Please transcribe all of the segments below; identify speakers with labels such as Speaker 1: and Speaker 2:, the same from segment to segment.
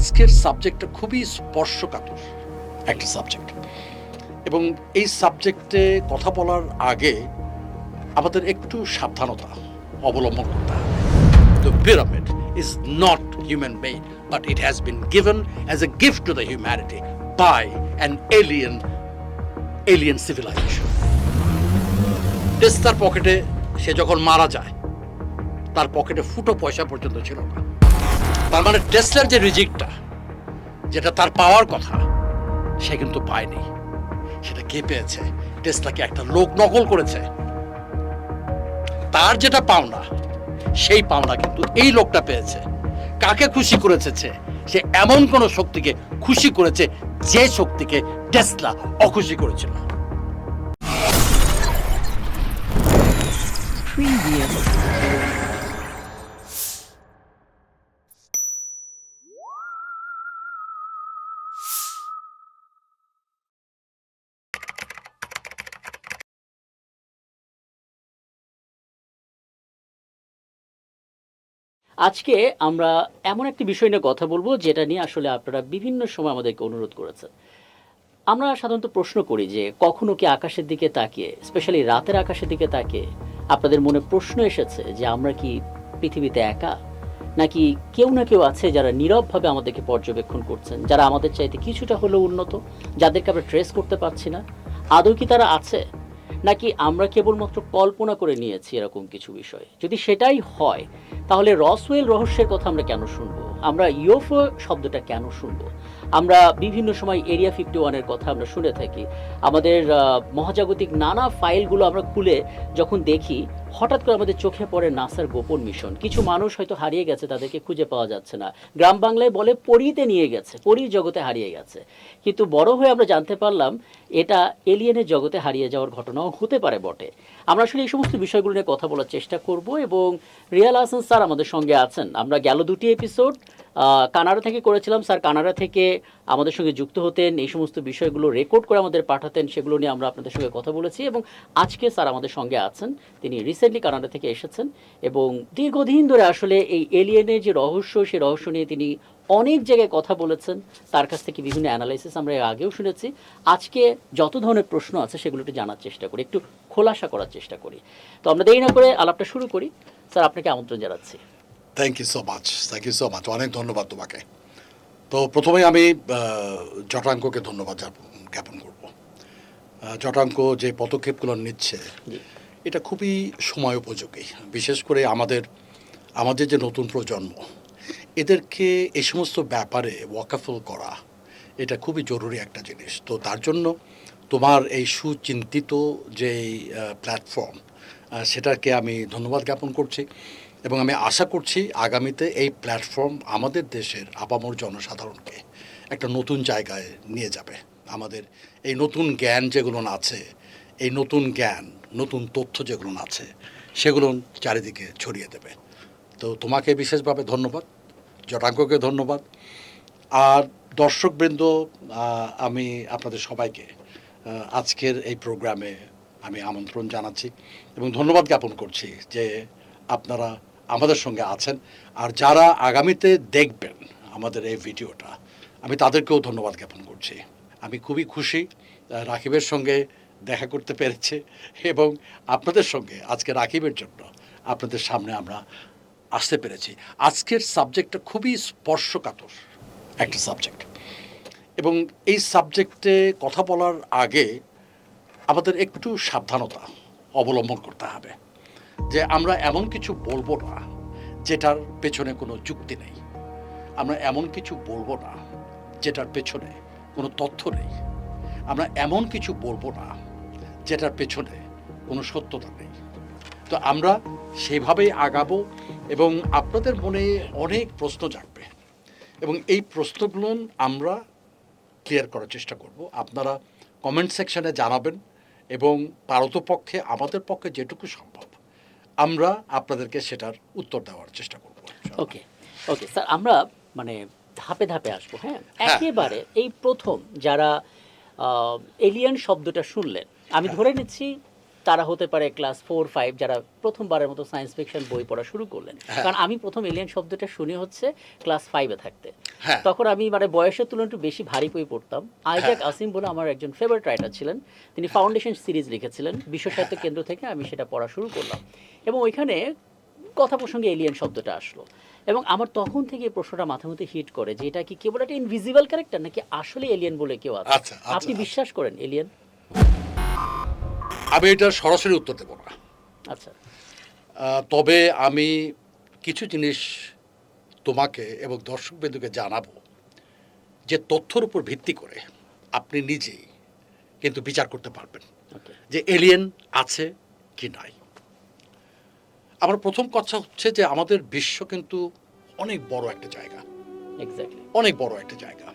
Speaker 1: আজকের সাবজেক্টটা খুবই স্পর্শকাতর একটা সাবজেক্ট, এবং এই সাবজেক্টে কথা বলার আগে আমাদের একটু সাবধানতা অবলম্বন করতে হবে। The pyramid is not human made, but it has been given as a gift to the humanity by an alien civilization. টেসলার পকেটে সে যখন মারা যায় তার পকেটে ফুটো পয়সা পর্যন্ত ছিল না। তার মানে টেসলার যে রিজিকটা, যেটা তার পাওয়ার কথা, সে কিন্তু পায়নি। সেটা কে পেয়েছে? টেসলাকে একটা লোক নকল করেছে। তার যেটা পাওনা, সেই পাওনা কিন্তু এই লোকটা পেয়েছে। কাকে খুশি করেছে? সে এমন কোন শক্তিকে খুশি করেছে যে শক্তিকে টেসলা অখুশি করেছিল।
Speaker 2: আজকে আমরা এমন একটি বিষয় নিয়ে কথা বলবো যেটা নিয়ে আসলে আপনারা বিভিন্ন সময় আমাদেরকে অনুরোধ করেছেন। আমরা সাধারণত প্রশ্ন করি যে কখনো কি আকাশের দিকে তাকিয়ে, স্পেশালি রাতের আকাশের দিকে তাকিয়ে আপনাদের মনে প্রশ্ন এসেছে যে আমরা কি পৃথিবীতে একা, নাকি কেউ না কেউ আছে যারা নীরবভাবে আমাদেরকে পর্যবেক্ষণ করছেন, যারা আমাদের চাইতে কিছুটা হলেও উন্নত, যাদেরকে আমরা ট্রেস করতে পারছি না? আদৌ কি তারা আছে, নাকি আমরা কেবলমাত্র কল্পনা করে নিয়েছি এরকম কিছু বিষয়? যদি সেটাই হয়, তাহলে রসওয়েল রহস্যের কথা আমরা কেন শুনবো? আমরা ইউএফও শব্দটা কেন শুনবো? আমরা বিভিন্ন সময় এরিয়া 51-এর কথা আমরা শুনে থাকি। আমাদের মহাজাগতিক নানা ফাইলগুলো আমরা খুলে যখন দেখি, হঠাৎ করে আমাদের চোখে পড়ে নাসার গোপন মিশন। কিছু মানুষ হয়তো হারিয়ে গেছে, তাদেরকে খুঁজে পাওয়া যাচ্ছে না। গ্রাম বাংলায় বলে পরীতে নিয়ে গেছে, পরীর জগতে হারিয়ে গেছে। কিন্তু বড় হয়ে আমরা জানতে পারলাম এটা এলিয়েনের জগতে হারিয়ে যাওয়ার ঘটনাও হতে পারে বটে। আমরা আসলে এই সমস্ত বিষয়গুলো নিয়ে কথা বলার চেষ্টা করব, এবং রিয়াল হাসান স্যার আমাদের সঙ্গে আছেন। আমরা গেল দুটি এপিসোড কানাডা থেকে করেছিলাম। স্যার কানাডা থেকে আমাদের সঙ্গে যুক্ত হতেন, এই সমস্ত বিষয়গুলো রেকর্ড করে আমাদের পাঠাতেন, সেগুলো নিয়ে আমরা আপনাদের সঙ্গে কথা বলেছি। এবং আজকে স্যার আমাদের সঙ্গে আছেন, তিনি রিসেন্টলি কানাডা থেকে এসেছেন, এবং দীর্ঘদিন ধরে আসলে এই এলিয়েনের যে রহস্য, সেই রহস্য নিয়ে তিনি অনেক জায়গায় কথা বলেছেন। তার কাছ থেকে বিভিন্ন অ্যানালাইসিস আমরা এর আগেও শুনেছি। আজকে যত ধরনের প্রশ্ন আছে সেগুলো একটু জানার চেষ্টা করি, একটু খোলাসা করার চেষ্টা করি। তো আমরা দেরি না করে আলাপটা শুরু করি। স্যার, আপনাকে আমন্ত্রণ জানাচ্ছি।
Speaker 1: থ্যাংক ইউ সো মাচ, অনেক ধন্যবাদ তোমাকে। তো প্রথমেই আমি জটাঙ্ককে ধন্যবাদ জ্ঞাপন করব। জটাঙ্ক যে পদক্ষেপগুলো নিচ্ছে এটা খুবই সময় উপযোগী, বিশেষ করে আমাদের যে নতুন প্রজন্ম, এদেরকে এই সমস্ত ব্যাপারে ওয়াকাফল করা এটা খুবই জরুরি একটা জিনিস। তো তার জন্য তোমার এই সুচিন্তিত যে প্ল্যাটফর্ম, সেটাকে আমি ধন্যবাদ জ্ঞাপন করছি, এবং আমি আশা করছি আগামীতে এই প্ল্যাটফর্ম আমাদের দেশের আপামর জনসাধারণকে একটা নতুন জায়গায় নিয়ে যাবে। আমাদের এই নতুন জ্ঞান যেগুলো আছে, এই নতুন জ্ঞান, নতুন তথ্য যেগুলো আছে, সেগুলো চারিদিকে ছড়িয়ে দেবে। তো তোমাকে বিশেষভাবে ধন্যবাদ, জটাঙ্ককে ধন্যবাদ, আর দর্শকবৃন্দ, আমি আপনাদের সবাইকে আজকের এই প্রোগ্রামে আমি আমন্ত্রণ জানাচ্ছি এবং ধন্যবাদ জ্ঞাপন করছি যে আপনারা আমাদের সঙ্গে আছেন। আর যারা আগামীতে দেখবেন আমাদের এই ভিডিওটা, আমি তাদেরকেও ধন্যবাদ জ্ঞাপন করছি। আমি খুবই খুশি রাকিবের সঙ্গে দেখা করতে পেরেছে, এবং আপনাদের সঙ্গে আজকে রাকিবের জন্য আপনাদের সামনে আমরা আসতে পেরেছি। আজকের সাবজেক্টটা খুবই স্পর্শকাতর একটা সাবজেক্ট, এবং এই সাবজেক্টে কথা বলার আগে আমাদের একটু সাবধানতা অবলম্বন করতে হবে, যে আমরা এমন কিছু বলবো না যেটার পেছনে কোনো যুক্তি নেই। আমরা এমন কিছু বলবো না যেটার পেছনে কোনো তথ্য নেই। আমরা এমন কিছু বলবো না যেটার পেছনে কোনো সত্যতা নেই। তো আমরা সেইভাবেই আগাবো, এবং আপনাদের মনে অনেক প্রশ্ন জাগবে, এবং এই প্রশ্নগুলো আমরা ক্লিয়ার করার চেষ্টা করব। আপনারা কমেন্ট সেকশনে জানাবেন, এবং পারতপক্ষে আমাদের পক্ষে যেটুকু সম্ভব আমরা আপনাদেরকে সেটার উত্তর দেওয়ার চেষ্টা করব।
Speaker 2: ওকে স্যার, আমরা মানে ধাপে ধাপে আসবো। হ্যাঁ, একেবারে এই প্রথম যারা এলিয়েন শব্দটা শুনলেন, আমি ধরে নিচ্ছি তারা হতে পারে ক্লাস 4-5 যারা প্রথমবারের মতো সায়েন্স ফিকশন বই পড়া শুরু করলেন। কারণ আমি প্রথম এলিয়েন শব্দটা শুনি হচ্ছে ক্লাস 5-এ থাকতে। তখন আমি মানে বয়সের তুলনায় একটু বেশি ভারী বই পড়তাম। আইজাক আসিম বলে আমার একজন ফেভারিট রাইটার ছিলেন, তিনি ফাউন্ডেশন সিরিজ লিখেছিলেন, বিশ্ব সাহিত্য কেন্দ্র থেকে আমি সেটা পড়া শুরু করলাম এবং ওইখানে কথা প্রসঙ্গে এলিয়েন শব্দটা আসলো এবং আমার তখন থেকে এই প্রশ্নটা মাথার মধ্যে হিট করে যে এটা কি কেবল একটা ইনভিজিবল ক্যারেক্টার নাকি আসলে এলিয়েন বলে কেউ আছে। আপনি বিশ্বাস করেন এলিয়েন?
Speaker 1: আমি এটা সরাসরি উত্তর দেব না।
Speaker 2: আচ্ছা,
Speaker 1: তবে আমি কিছু জিনিস তোমাকে এবং দর্শক বিন্দুকে জানাবো যে তথ্যের উপর ভিত্তি করে আপনি নিজেই কিন্তু বিচার করতে পারবেন যে এলিয়েন আছে কি নাই। আমার প্রথম কথা হচ্ছে যে আমাদের বিশ্ব কিন্তু অনেক বড় একটা জায়গা, অনেক বড় একটা জায়গা।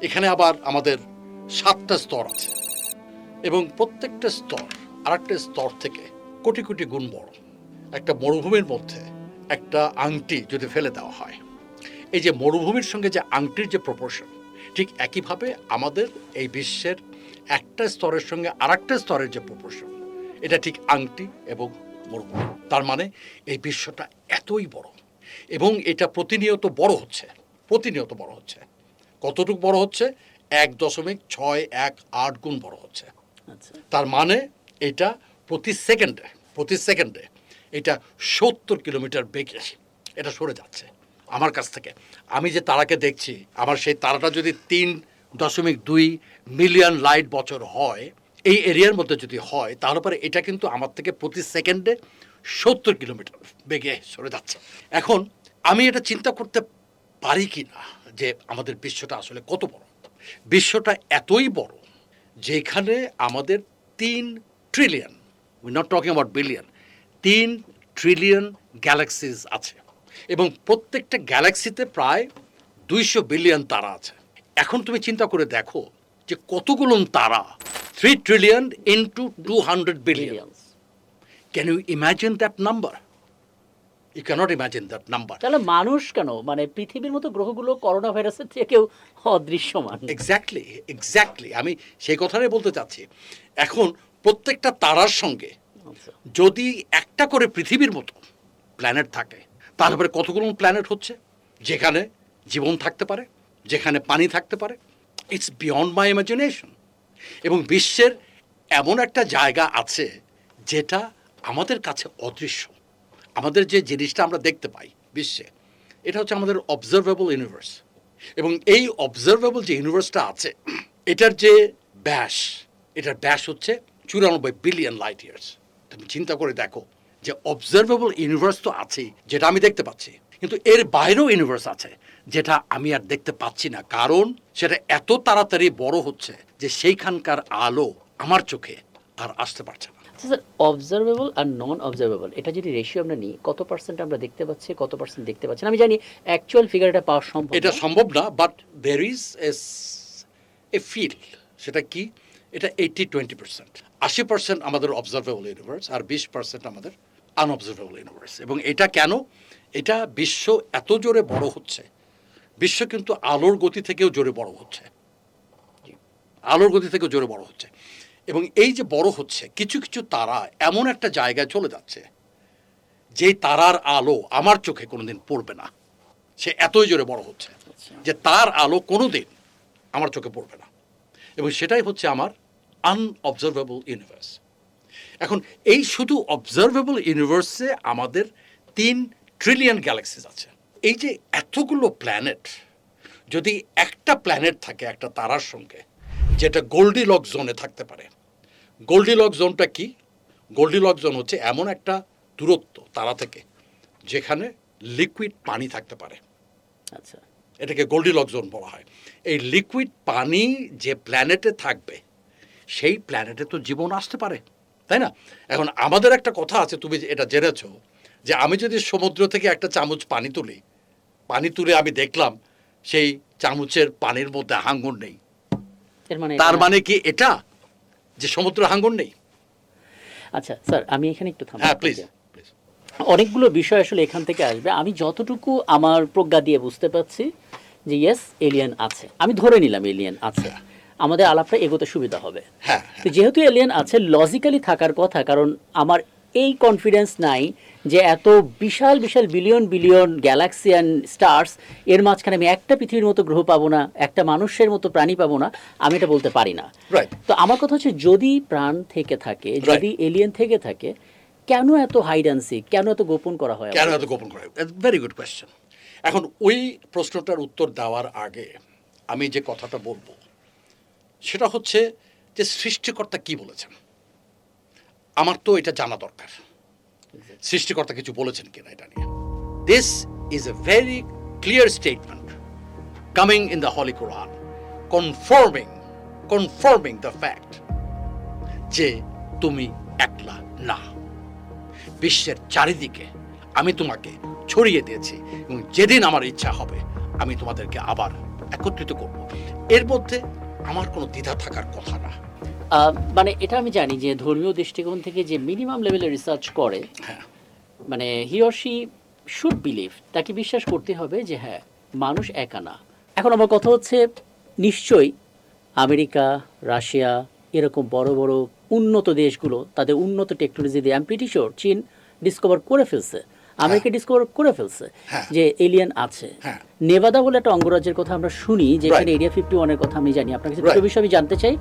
Speaker 1: এখানে আবার আমাদের 7টা স্তর আছে এবং প্রত্যেকটা স্তর আরেকটা স্তর থেকে কোটি কোটি গুণ বড়। একটা মরুভূমির মধ্যে একটা আংটি যদি ফেলে দেওয়া হয়, এই যে মরুভূমির সঙ্গে যে আংটির যে প্রপোর্শন, ঠিক একইভাবে আমাদের এই বিশ্বের একটা স্তরের সঙ্গে আরেকটা স্তরের যে প্রপোর্শন, এটা ঠিক আংটি এবং মরুভূমি। তার মানে এই বিশ্বটা এতই বড় এবং এটা প্রতিনিয়ত বড় হচ্ছে, প্রতিনিয়ত বড় হচ্ছে। কতটুকু বড় হচ্ছে? 1.618 গুণ বড় হচ্ছে। তার মানে এটা প্রতি সেকেন্ডে এটা 70 কিলোমিটার বেগে এটা সরে যাচ্ছে আমার কাছ থেকে। আমি যে তারাকে দেখছি, আমার সেই তারাটা যদি 3.2 মিলিয়ন লাইট বছর হয়, এই এরিয়ার মধ্যে যদি হয়, তাহলে পরে এটা কিন্তু আমার থেকে প্রতি সেকেন্ডে 70 কিলোমিটার বেগে সরে যাচ্ছে। এখন আমি এটা চিন্তা করতে পারি কি না যে আমাদের বিশ্বটা আসলে কত বড়। বিশ্বটা এতই বড় যেখানে আমাদের 3 trillion, we not talking about billion, 3 trillion galaxies আছে এবং প্রত্যেকটা গ্যালাক্সিতে প্রায় 200 বিলিয়ন তারা আছে। এখন তুমি চিন্তা করে দেখো যে কতগুলো তারা, 3 trillion into 200 billion. Can you imagine that number? You cannot imagine that number.
Speaker 2: তাহলে মানুষ কেন, মানে পৃথিবীর মতো গ্রহগুলো করোনা ভাইরাসের থেকেও অদৃশ্যমান।
Speaker 1: এক্স্যাক্টলি আমি সেই কথাটাই বলতে চাচ্ছি। এখন প্রত্যেকটা তারার সঙ্গে যদি একটা করে পৃথিবীর মতো প্ল্যানেট থাকে, তাহলে কতগুলো প্ল্যানেট হচ্ছে যেখানে জীবন থাকতে পারে, যেখানে পানি থাকতে পারে। It's beyond my imagination. এবং বিশ্বের এমন একটা জায়গা আছে যেটা আমাদের কাছে অদৃশ্য। আমাদের যে জিনিসটা আমরা দেখতে পাই বিশ্বে, এটা হচ্ছে আমাদের অবজারভেবল ইউনিভার্স। এবং এই অবজারভেবল যে ইউনিভার্সটা আছে, এটার যে ব্যাস, এটার ব্যাস হচ্ছে 94 বিলিয়ন লাইট ইয়ার্স। তুমি চিন্তা করে দেখো যে অবজারভেবল ইউনিভার্স তো আছেই, যেটা আমি দেখতে পাচ্ছি, কিন্তু এর বাইরেও ইউনিভার্স আছে যেটা আমি আর দেখতে পাচ্ছি না, কারণ সেটা এত তাড়াতাড়ি বড় হচ্ছে যে সেইখানকার আলো আমার চোখে আর আসতে পারছে না।
Speaker 2: স্যার, অবজারভেবল আর নন অবজারভেবল এটা যদি রেশিও আমরা নিই, কত পার্সেন্ট আমরা দেখতে পাচ্ছি, কত পার্সেন্ট দেখতে পাচ্ছি না? আমি জানি অ্যাকচুয়াল ফিগারটা পাওয়া সম্ভব,
Speaker 1: এটা সম্ভব না, but there is a feel. সেটা কি? এটা 80-20%। 80% আমাদের অবজারভেবল ইউনিভার্স আর 20% আমাদের আনঅবজারভেবল ইউনিভার্স। এবং এটা কেন? এটা বিশ্ব এত জোরে বড় হচ্ছে, বিশ্ব কিন্তু আলোর গতি থেকেও জোরে বড় হচ্ছে, আলোর গতি থেকেও জোরে বড় হচ্ছে। এবং এই যে বড় হচ্ছে, কিছু কিছু তারা এমন একটা জায়গায় চলে যাচ্ছে যেই তারার আলো আমার চোখে কোনোদিন পড়বে না। সে এতই জোরে বড় হচ্ছে যে তার আলো কোনোদিন আমার চোখে পড়বে না। এবং সেটাই হচ্ছে আমার আনঅবজারভেবল ইউনিভার্স। এখন এই শুধু অবজারভেবল ইউনিভার্সে আমাদের 3 ট্রিলিয়ন গ্যালাক্সিস আছে। এই যে এতগুলো প্ল্যানেট, যদি একটা প্ল্যানেট থাকে একটা তারার সঙ্গে যেটা গোল্ডিলক জোনে থাকতে পারে। গোল্ডিলক জোনটা কি? গোল্ডিলক জোন হচ্ছে এমন একটা দূরত্ব তারা থেকে যেখানে লিকুইড পানি থাকতে পারে।
Speaker 2: আচ্ছা,
Speaker 1: এটাকে গোল্ডিলক জোন বলা হয়। এই লিকুইড পানি যে প্ল্যানেটে থাকবে, সেই প্ল্যানেটে তো জীবন আসতে পারে, তাই না? এখন আমাদের একটা কথা আছে, তুমি এটা জেনেছো, যে আমি যদি সমুদ্র থেকে একটা চামচ পানি তুলে আমি দেখলাম সেই চামচের পানির মধ্যে হাঙ্গর নেই, তার মানে কি এটা যে সমুদ্র হাঙ্গর নেই?
Speaker 2: আচ্ছা স্যার, আমি এখানে একটু থামবো।
Speaker 1: হ্যাঁ, প্লিজ।
Speaker 2: অনেকগুলো বিষয় আসলে এখান থেকে আসবে। আমি যতটুকু আমার প্রজ্ঞা দিয়ে বুঝতে পারছি যে ইয়েস, এলিয়েন আছে, আমি ধরে নিলাম এলিয়েন আছে। আমাদের আলাপটা এগোতে সুবিধা হবে।
Speaker 1: হ্যাঁ
Speaker 2: তো যেহেতু এলিয়েন আছে, লজিক্যালি থাকার কথা, কারণ আমার এই কনফিডেন্স নাই যে এত বিশাল বিশাল billion billion galaxy and stars এর মাঝখানে আমি একটা পৃথিবীর মতো গ্রহ পাবো না, একটা মানুষের মতো প্রাণী পাবো না, আমি এটা বলতে পারি না।
Speaker 1: রাইট।
Speaker 2: তো আমার কথা হচ্ছে, যদি প্রাণ থেকে থাকে, যদি এলিয়েন থেকে থাকে, কেন এত হাইড অ্যান্ড সিক, কেন এত গোপন করা হয়?
Speaker 1: কেন এত গোপন করা? Very good question. এখন ওই প্রশ্নটার উত্তর দেওয়ার আগে আমি যে কথাটা বলবো সেটা হচ্ছে যে সৃষ্টিকর্তা কি বলেছেন। আমার তো এটা জানা দরকার, সৃষ্টিকর্তা কিছু বলেছেন কিনা এটা নিয়ে। This is a very clear statement coming in the Holi Quran, confirming the fact যে তুমি একলা না, বিশ্বের চারিদিকে আমি তোমাকে ছড়িয়ে দিয়েছি এবং যেদিন আমার ইচ্ছা হবে আমি তোমাদেরকে আবার একত্রিত করব। এর মধ্যে আমার কোনো দ্বিধা থাকার কথা না।
Speaker 2: মানে এটা আমি জানি যে ধর্মীয় দৃষ্টিকোণ থেকে যে মিনিমাম লেভেলে রিসার্চ করে,
Speaker 1: হ্যাঁ,
Speaker 2: মানে he or she should believe, তাকে বিশ্বাস করতে হবে যে হ্যাঁ, মানুষ একা না। এখন আমার কথা হচ্ছে, নিশ্চয়ই আমেরিকা, রাশিয়া, এরকম বড় বড় উন্নত দেশগুলো তাদের উন্নত টেকনোলজি দিয়ে, আমি প্রিটি শিওর চীন ডিসকভার করে ফেলছে, আমেরিকা ডিসকভার করে ফেলছে যে এলিয়েন আছে। নেভাদা বলে একটা অঙ্গরাজ্যের কথা আমরা শুনি, যেখানে এরিয়া 51-এর কথা আমি জানি। আপনার কাছে দুটো বিষয় আমি জানতে চাই,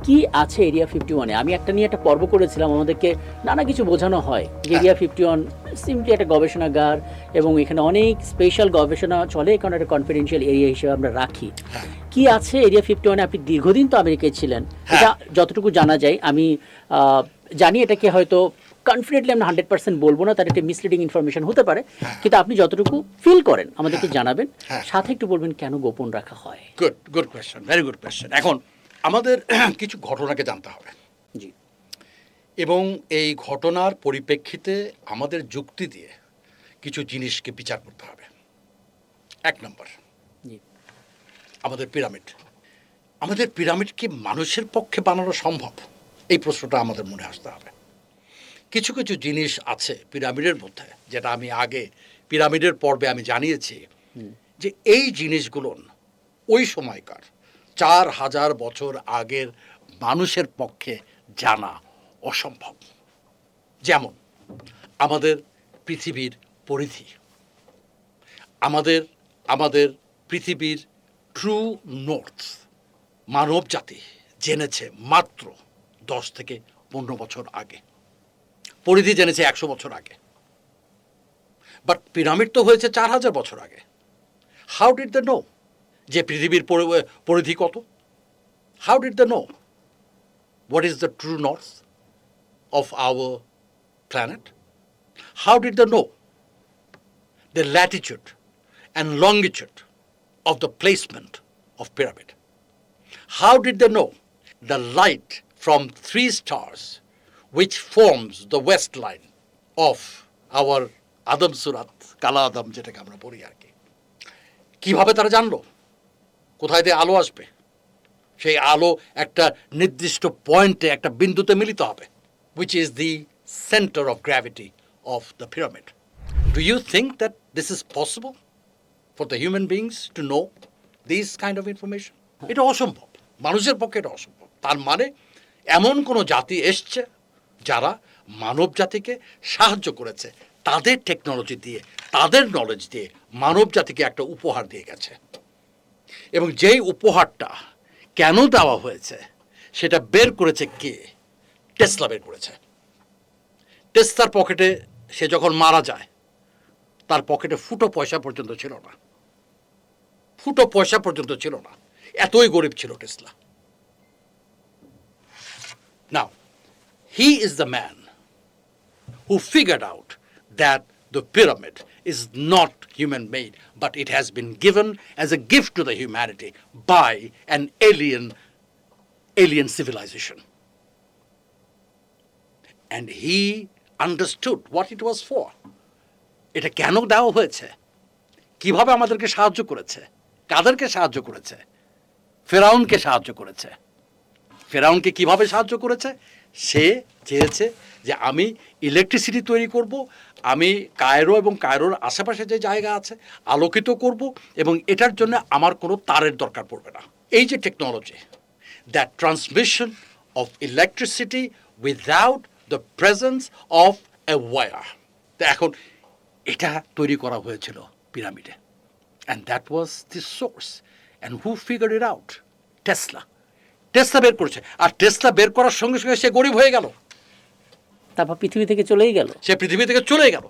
Speaker 2: কি আছে এরিয়া 51-এ? আমি একটা নিয়ে একটা পর্ব করেছিলাম, আমাদেরকে নানা কিছু বোঝানো হয় যে এরিয়া 51 সিম্পলি একটা গবেষণাগার এবং এখানে অনেক স্পেশাল গবেষণা চলে, কারণ একটা কনফিডেন্সিয়াল এরিয়া হিসেবে আমরা রাখি। কি আছে এরিয়া 51-এ? আপনি দীর্ঘদিন তো আমেরিকায় ছিলেন, এটা যতটুকু জানা যায়, আমি জানি এটাকে হয়তো কনফিডেন্টলি আমরা 100% বলবো না, তার একটা মিসলিডিং ইনফরমেশন হতে পারে, কিন্তু আপনি যতটুকু ফিল করেন আমাদেরকে জানাবেন, সাথে একটু বলবেন কেন গোপন রাখা হয়।
Speaker 1: Good question, very good question. এখন আমাদের কিছু ঘটনাকে জানতে হবে,
Speaker 2: জি,
Speaker 1: এবং এই ঘটনার পরিপ্রেক্ষিতে আমাদের যুক্তি দিয়ে কিছু জিনিসকে বিচার করতে হবে। এক নম্বর,
Speaker 2: জি,
Speaker 1: আমাদের পিরামিড কি মানুষের পক্ষে বানানো সম্ভব? এই প্রশ্নটা আমাদের মনে আসতে হবে। কিছু কিছু জিনিস আছে পিরামিডের মধ্যে, যেটা আমি আগে পিরামিডের পর্বে আমি জানিয়েছি, যে এই জিনিসগুলো ওই সময়কার 4000 বছর আগের মানুষের পক্ষে জানা অসম্ভব। যেমন আমাদের পৃথিবীর পরিধি, আমাদের পৃথিবীর ট্রু নর্থ মানব জাতি জেনেছে মাত্র 10 থেকে 15 বছর আগে, পরিধি জেনেছে 100 বছর আগে, বাট পিরামিড তো হয়েছে 4000 বছর আগে। হাউ ডিড দে নো যে পৃথিবীর পরিধি কত? How did they know what is the true north of our planet? How did they know the latitude and longitude of the placement of pyramid? How did they know the light from 3 stars which forms the west line of our Adam Surat, Kala Adam যেটাকে আমরা পড়ি আর কি? কিভাবে তারা জানলো কোথায় দিয়ে আলো আসবে? সেই আলো একটা নির্দিষ্ট পয়েন্টে, একটা বিন্দুতে মিলিত হবে, which is the center of gravity of the pyramid. Do you think that this is possible for the human beings to know this kind of information? এটা অসম্ভব, মানুষের পক্ষে এটা অসম্ভব। তার মানে এমন কোনো জাতি এসছে যারা মানব জাতিকে সাহায্য করেছে, তাদের টেকনোলজি দিয়ে, তাদের নলেজ দিয়ে মানব জাতিকে একটা উপহার দিয়ে গেছে। এবং যেই উপহারটা কেন দেওয়া হয়েছে সেটা বের করেছে কে? টেসলা বের করেছে। টেসলার পকেটে, সে যখন মারা যায়, তার পকেটে ফুটো পয়সা পর্যন্ত ছিল না, ফুটো পয়সা পর্যন্ত ছিল না, এতই গরিব ছিল Tesla. Now, he is the man who figured out that the pyramid is not human made, but it has been given as a gift to the humanity by an alien civilization. And he understood what it was for. এটা কেন দেওয়া হয়েছে, কিভাবে আমাদেরকে সাহায্য করেছে, কাদেরকে সাহায্য করেছে? ফেরাউনকে সাহায্য করেছে। ফেরাউনকে কিভাবে সাহায্য করেছে? সে চেয়েছে যে আমি ইলেকট্রিসিটি তৈরি করব, আমি কায়রো এবং কায়রোর আশেপাশে যে জায়গা আছে আলোকিত করব, এবং এটার জন্য আমার কোনো তারের দরকার পড়বে না। এই যে technology, that transmission of electricity without the presence of a wire. এখন এটা তৈরি করা হয়েছিল পিরামিডে, and that was the source. And who figured it out? Tesla বের করেছে, আর টেসলা বের করার সঙ্গে সঙ্গে সে গরিব হয়ে গেল,
Speaker 2: তারপর পৃথিবী থেকে চলেই গেল।
Speaker 1: সে পৃথিবী থেকে চলে গেল,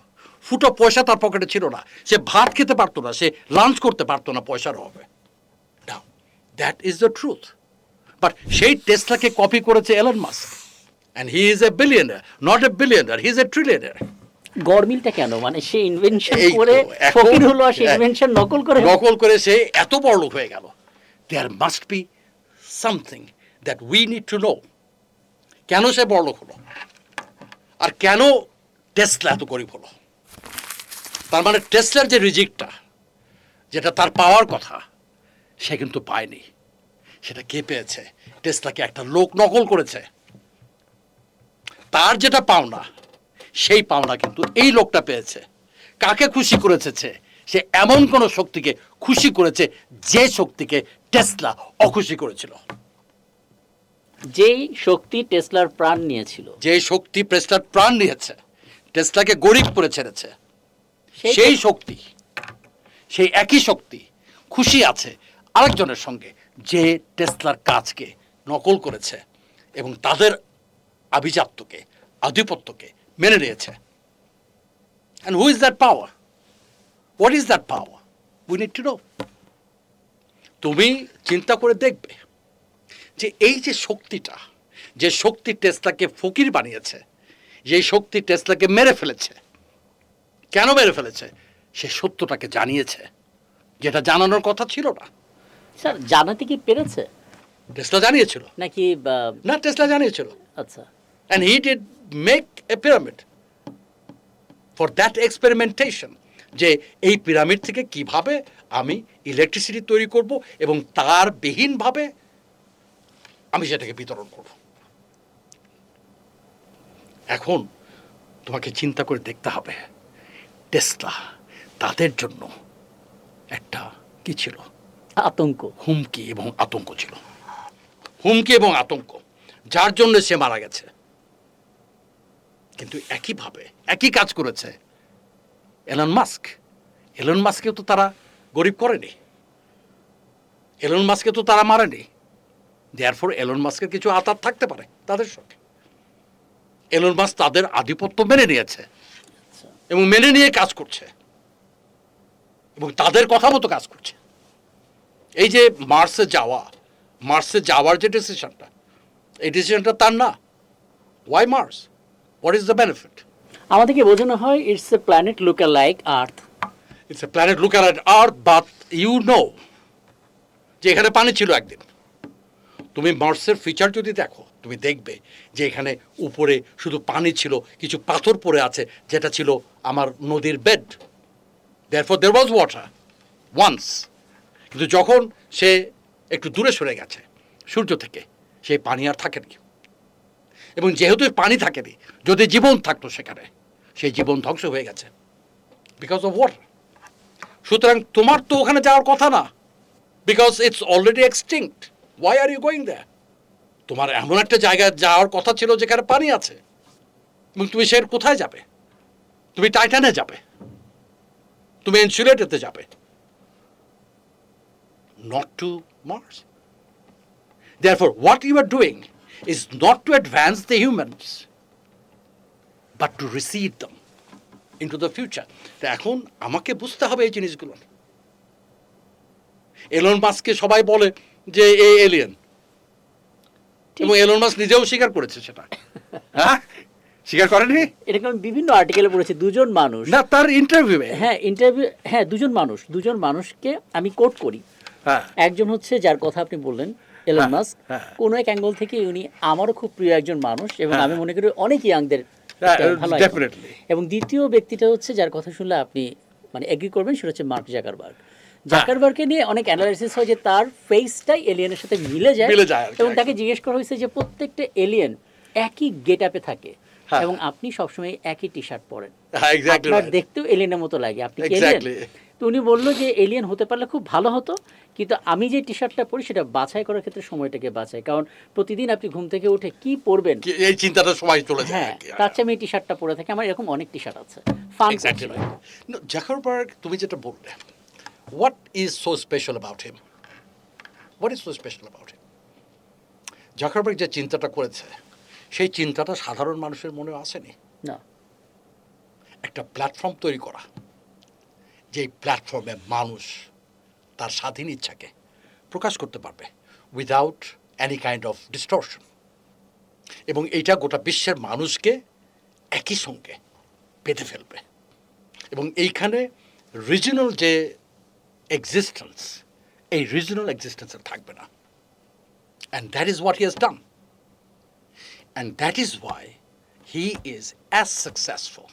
Speaker 1: ফুটো পয়সা তার পকেটে ছিল না, সে ভাত খেতে পারতো না, সে লাঞ্চ করতে পারতো না পয়সার অভাবে। Now, that is the truth. But সেই টেসলাকে কপি করেছে Elon Musk, and he is a billionaire, not a billionaire, he is a trillionaire.
Speaker 2: গরমিলটা কেন, মানে সে ইনভেনশন করে ফকির হলো, আর সে ইনভেনশন নকল করে
Speaker 1: সে এত বড় লোক হয়ে গেল। There must be something that we need to know. কেন সে বড় লোক হলো, আর কেন টেসলা এত গরিব হলো? তার মানে টেসলার যে রিজিকটা, যেটা তার পাওয়ার কথা, সে কিন্তু পায়নি। সেটা কে পেয়েছে? টেসলাকে একটা লোক নকল করেছে। তার যেটা পাওনা, সেই পাওনা কিন্তু এই লোকটা পেয়েছে। কাকে খুশি করেছে? সে এমন কোন শক্তিকে খুশি করেছে যে শক্তিকে টেসলা অখুশি করেছিল।
Speaker 2: যেই শক্তি টেসলার প্রাণ নিয়েছিল,
Speaker 1: যে শক্তি টেসলার প্রাণ নিয়েছে, টেসলাকে গরিব করে ছেড়েছে, সেই শক্তি, সেই একই শক্তি খুশি আছে আরেকজনের সঙ্গে যে টেসলার কাজকে নকল করেছে এবং তাদের আভিজাত্যকে, আধিপত্যকে মেনে নিয়েছে। And who is that power? What is that power? We need to know. তুমি চিন্তা করে দেখবে যে এই যে শক্তিটা, যে শক্তি টেসলাকে ফকির বানিয়েছে, যে শক্তি টেসলাকে মেরে ফেলেছে, কেন মেরে ফেলেছে? সে সত্যটাকে জানিয়েছে, যেটা জানানোর কথা ছিল না।
Speaker 2: স্যার জানাতে কি পেরেছে?
Speaker 1: টেসলা জানিয়েছিল
Speaker 2: নাকি?
Speaker 1: না, টেসলা জানিয়েছিল।
Speaker 2: আচ্ছা।
Speaker 1: And he did make a pyramid for that experimentation, যে এই পিরামিড থেকে কিভাবে আমি ইলেকট্রিসিটি তৈরি করব এবং তার বিহীনভাবে আমি সেটাকে বিতরণ করব। এখন তোমাকে চিন্তা করে দেখতে হবে, টেসলা তাদের জন্য একটা কি ছিল?
Speaker 2: আতঙ্ক,
Speaker 1: হুমকি এবং আতঙ্ক ছিল। হুমকি এবং আতঙ্ক, যার জন্য সে মারা গেছে। কিন্তু একইভাবে একই কাজ করেছে এলন মাস্ক। এলন মাস্ককে তো তারা গরিব করেনি, এলন মাস্ককে তো তারা মারেনি। দেয়ারফর এলন মাস্কের কিছু আতাত থাকতে পারে তাদের সঙ্গে। এলন মাস্ক তাদের আধিপত্য মেনে নিয়েছে এবং মেনে নিয়ে কাজ করছে এবং তাদের কথা মতো কাজ করছে। এই যে মার্সে যাওয়ার যে ডিসিশনটা, এই ডিসিশনটা তার না। Why Mars? What is the benefit?
Speaker 2: আমাদেরকে বোঝানো হয় it's a planet look like Earth.
Speaker 1: It's a planet look like Earth, but you know যে এখানে পানি ছিল একদিন। তুমি মার্সের ফিচার যদি দেখো, তুমি দেখবে যে এখানে উপরে শুধু পানি ছিল, কিছু পাথর পড়ে আছে, যেটা ছিল আমার নদীর বেড। দেয়ারফর দেয়ার ওয়াজ ওয়াটার ওয়ান্স। কিন্তু যখন সে একটু দূরে সরে গেছে সূর্য থেকে, সেই পানি আর থাকেনি। এবং যেহেতু পানি থাকেনি, যদি জীবন থাকতো সেখানে, সেই জীবন ধ্বংস হয়ে গেছে বিকজ অফ ওয়াটার। সুতরাং তোমার তো ওখানে যাওয়ার কথা না, because it's already extinct. Why are you going there? তোমার এমন একটা জায়গায় যাওয়ার কথা ছিল যেখানে পানি আছে, এবং তুমি সে কোথায় যাবে? তুমি টাইটানে যাবে, তুমি ইনসুলেটেতে যাবে, not to Mars. Therefore, what you are doing is not to advance the humans, but to recede them into the future. এখন আমাকে বুঝতে হবে এই জিনিসগুলো। এলন মাস্ককে সবাই বলে যে এ এলিয়েন, এবং এলন মাস্ক নিজেও স্বীকার করেছে সেটা। হ্যাঁ, স্বীকার করেনি?
Speaker 2: এরকম আমি বিভিন্ন আর্টিকেলে পড়েছি, দুজন মানুষ,
Speaker 1: না তার ইন্টারভিউ,
Speaker 2: হ্যাঁ দুজন মানুষকে আমি কোট করি। একজন হচ্ছে যার কথা আপনি বললেন, এলন মাস্ক। কোন এক অ্যাঙ্গেল থেকে উনি আমারও খুব প্রিয় একজন মানুষ, এবং আমি মনে করি অনেক ইয়াংদের ভালো। এবং দ্বিতীয় ব্যক্তিটা হচ্ছে যার কথা শুনলে আপনি মানে এগ্রি করবেন, সেটা হচ্ছে মার্ক জাকারবার্গকে নিয়ে অনেক অ্যানালাইসিস হয় যে তার ফেসটাই এলিয়েনের সাথে মিলে যায়। এবং তাকে জিজ্ঞেস করা হয়েছে যে প্রত্যেকটা এলিয়েন একই গেট আপে থাকে এবং আপনি সবসময় একই টি শার্ট পরেন, আপনার দেখতেও এলিয়েনের মতো লাগে, আপনি কি এলিয়েন? তো উনি বললো যে এলিয়েন হতে পারলে খুব ভালো হতো, কিন্তু আমি যে টি শার্টটা পরি সেটা বাছাই করার ক্ষেত্রে সময়টাকে বাঁচাই, কারণ প্রতিদিন আপনি ঘুম থেকে উঠে কি পরবেন,
Speaker 1: এই চিন্তাটা সময় চলে যায়
Speaker 2: হ্যাঁ,
Speaker 1: আর কি।
Speaker 2: তার চেয়ে আমি এই টি শার্টটা পরে থাকি। আমার এরকম অনেক টি শার্ট আছে, ফান
Speaker 1: এক্স্যাক্টলি
Speaker 2: করছি।
Speaker 1: রাইট। জাকারবার্গ, তুমি যেটা বললে, what is so special about him? What is so special about him? Zuckerberg যে চিন্তাটা করেছে, সেই চিন্তাটা সাধারণ মানুষের মনে আসেনি।
Speaker 2: না,
Speaker 1: একটা প্ল্যাটফর্ম তৈরি করা, যেই প্ল্যাটফর্মে মানুষ তার স্বাধীন ইচ্ছাকে প্রকাশ করতে পারবে without any kind of distortion, এবং এইটা গোটা বিশ্বের মানুষকে একই সঙ্গে পেতে ফেলবে, এবং এইখানে রিজিনাল যে এক্সিস্টেন্স, এই রিজিনাল এক্সিস্টেন্সের থাকবে না। And that is what he has done, and that is why he is as successful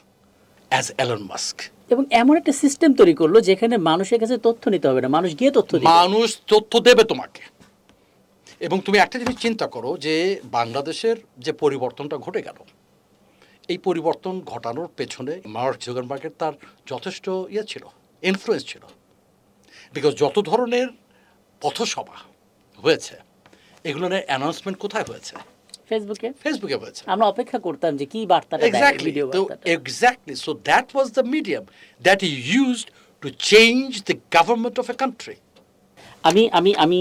Speaker 1: as Elon Musk.
Speaker 2: এবং এমন একটা সিস্টেম তৈরি করলো যেখানে মানুষের কাছে তথ্য নিতে হবে না, মানুষ গিয়ে তথ্য দিবে।
Speaker 1: মানুষ তথ্য দেবে তোমাকে। এবং তুমি একটা জিনিস চিন্তা করো যে বাংলাদেশের যে পরিবর্তনটা ঘটে গেল, এই পরিবর্তন ঘটানোর পেছনে মার্ক জুকারবার্গের তার যথেষ্ট ছিল, ইনফ্লুয়েন্স ছিল। বিকজ যত ধরনের পথসভা হয়েছে, এগুলোর অ্যানাউন্সমেন্ট কোথায় হয়েছে?
Speaker 2: ফেসবুকে।
Speaker 1: ফেসবুকে হয়েছে।
Speaker 2: আমরা অপেক্ষা করতাম যে কি বার্তাটা দেয়,
Speaker 1: Exactly.
Speaker 2: ভিডিও
Speaker 1: So,
Speaker 2: বার্তাটা।
Speaker 1: exactly. So that was the medium that he used to change the government of a country.
Speaker 2: আমি আমি আমি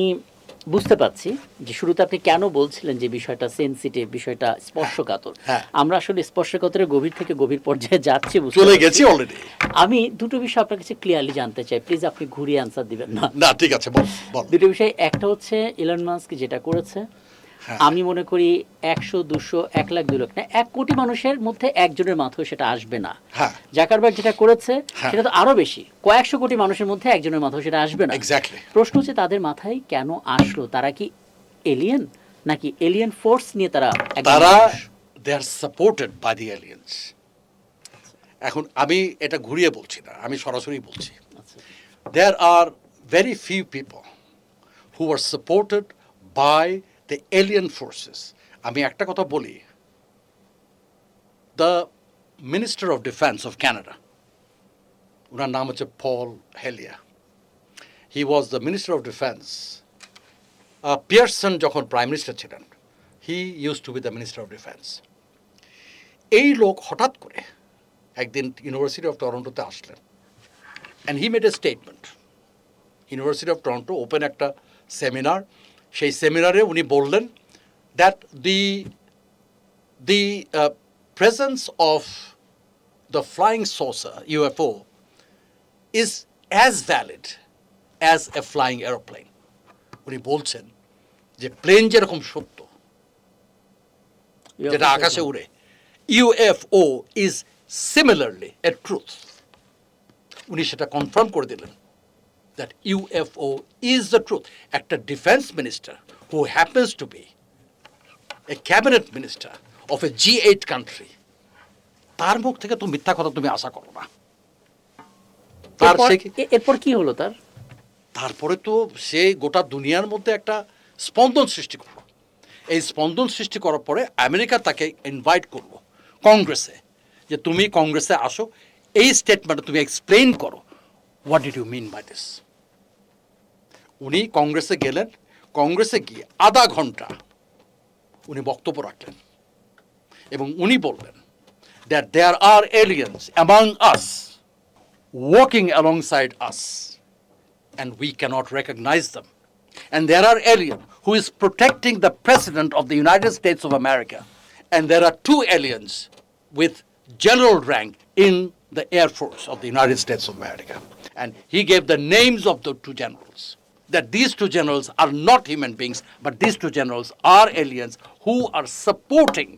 Speaker 2: বুঝতে পারছি যে শুরুতে আপনি কেন বলছিলেন যে বিষয়টা সেনসিটিভ, বিষয়টা স্পর্শকাতর।
Speaker 1: হ্যাঁ।
Speaker 2: আমরা আসলে স্পর্শকাতরের গভীর থেকে গভীর পর্যায়ে যাচ্ছি, বুঝতে
Speaker 1: চলে
Speaker 2: পারছি।
Speaker 1: গেছি অলরেডি।
Speaker 2: আমি দুটো বিষয় আপনার কাছে ক্লিয়ারলি জানতে চাই, প্লিজ আপনি ঘুরিয়ে আনসার দিবেন না।
Speaker 1: না, ঠিক আছে, বল বল।
Speaker 2: দুটো বিষয়, একটা হচ্ছে ইলন মাস্ক যেটা করেছে,
Speaker 1: হ্যাঁ।
Speaker 2: আমি মনে করি 100, 200, 1 লাখ, 2 লাখ না, 1 কোটি মানুষের মধ্যে একজনের মাথায় সেটা আসবে না।
Speaker 1: হ্যাঁ।
Speaker 2: জাকারবার্গ যেটা করেছে
Speaker 1: হ্যাঁ।
Speaker 2: সেটা তো আরো বেশি, কয়েকশো কোটি মানুষের মধ্যে একজনের মাথায় সেটা আসবে না।
Speaker 1: Exactly.
Speaker 2: প্রশ্ন হচ্ছে তাদের মাথায় কেন আসলো? তারা কি এলিয়েন, নাকি এলিয়েন ফোর্স নিয়ে তারা একজন
Speaker 1: তারা
Speaker 2: মানুষ?
Speaker 1: দে আর সাপোর্টেড বাই দি এলিয়েন্স। এখন আমি এটা ঘুরিয়ে বলছি না, আমি সরাসরি বলছি।
Speaker 2: আচ্ছা।
Speaker 1: There are very few people who are supported by the alien forces. আমি একটা কথা বলি, the Minister of Defense of Canada, ওনার নাম হচ্ছে পল হেলিয়া, he was the Minister of Defense. Pearson যখন প্রাইম মিনিস্টার ছিলেন, he used to be the Minister of Defense. এই লোক হঠাৎ করে একদিন ইউনিভার্সিটি অফ টরন্টোতে আসলেন, and he made a statement. University of Toronto open একটা সেমিনার, সেই সেমিনারে উনি বললেন that the presence of the flying saucer UFO is as valid as a flying aeroplane. উনি বলছেন যে প্লেন যেরকম সত্য, যেটা আকাশে উড়ে, UFO is similarly a truth. উনি সেটা কনফার্ম করে দিলেন that UFO is the truth. একটা defence minister who happens to be a cabinet minister of a G8 country, তার মুখ থেকে তো মিথ্যা কথা তুমি আশা করো না।
Speaker 2: এরপর কি হলো তার?
Speaker 1: তারপরে তো সে গোটা দুনিয়ার মধ্যে একটা স্পন্দন সৃষ্টি করলো। এই স্পন্দন সৃষ্টি করার পরে আমেরিকা তাকে ইনভাইট করলো কংগ্রেসে, যে তুমি কংগ্রেসে আসো, এই স্টেটমেন্টে তুমি এক্সপ্লেইন করো, what did you mean by this. উনি কংগ্রেসে গেলেন, কংগ্রেসে গিয়ে আধা ঘন্টা উনি বক্তব্য রাখলেন, এবং উনি বললেন that there are aliens among us walking alongside us and we cannot recognize them, and there are aliens who is protecting the president of the United States of America, and there are 2 aliens with general rank in the Air Force of the United States of America, and he gave the names of the 2 generals, that these 2 generals are not human beings, but these 2 generals are aliens who are supporting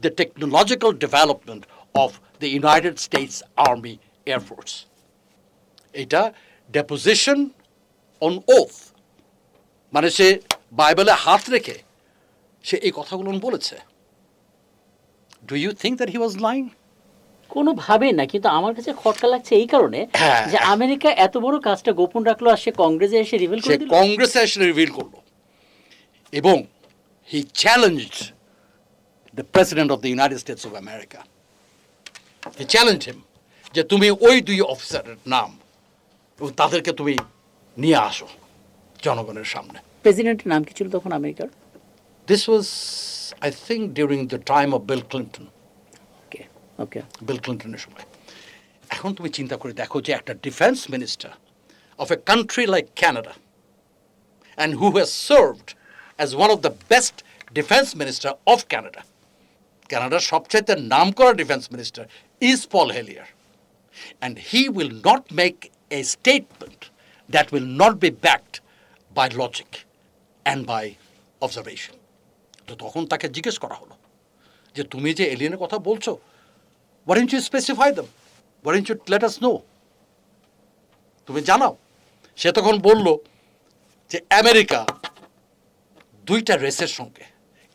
Speaker 1: the technological development of the United States Army Air Force. এটা deposition on oath, মানে সে বাইবেলে হাত রেখে সে এই কথাগুলো বলেছে। Do you think that he was lying?
Speaker 2: কোনোভাবেই না, কিন্তু আমার কাছে খটকা লাগছে এই কারণে
Speaker 1: হ্যাঁ।
Speaker 2: যে আমেরিকা এত বড় কাজটা গোপন রাখলো, আর সে কংগ্রেসে এসে রিভিল
Speaker 1: সে
Speaker 2: করে দিল।
Speaker 1: কংগ্রেসে এসে রিভিল করলো, এবং he challenged the president of the United States of America. He challenged him যে তুমি ওই 2 অফিসারের নাম এবং তাদেরকে তুমি নিয়ে আসো, জনগণের সামনে।
Speaker 2: প্রেসিডেন্টের নাম কি ছিল তখন আমেরিকার?
Speaker 1: This was I think during the time of Bill Clinton.
Speaker 2: Okay okay.
Speaker 1: Bill ক্লিন্টনের সময়। এখন তুমি চিন্তা করে দেখো যে একটা defence minister of a country like Canada and who has served as one of the best defense minister of Canada. Canada's সবচেয়ে নামকরা defense minister is Paul Hellyer. And he will not make a statement that will not be backed by logic and by observation. তো তখন তাকে জিজ্ঞেস করা হলো যে তুমি যে এলিয়েনের কথা বলছো, why don't you specify them? Why don't you let us know? তুমি জানাও। সে তখন বলল যে আমেরিকা দুইটা রেসের সঙ্গে,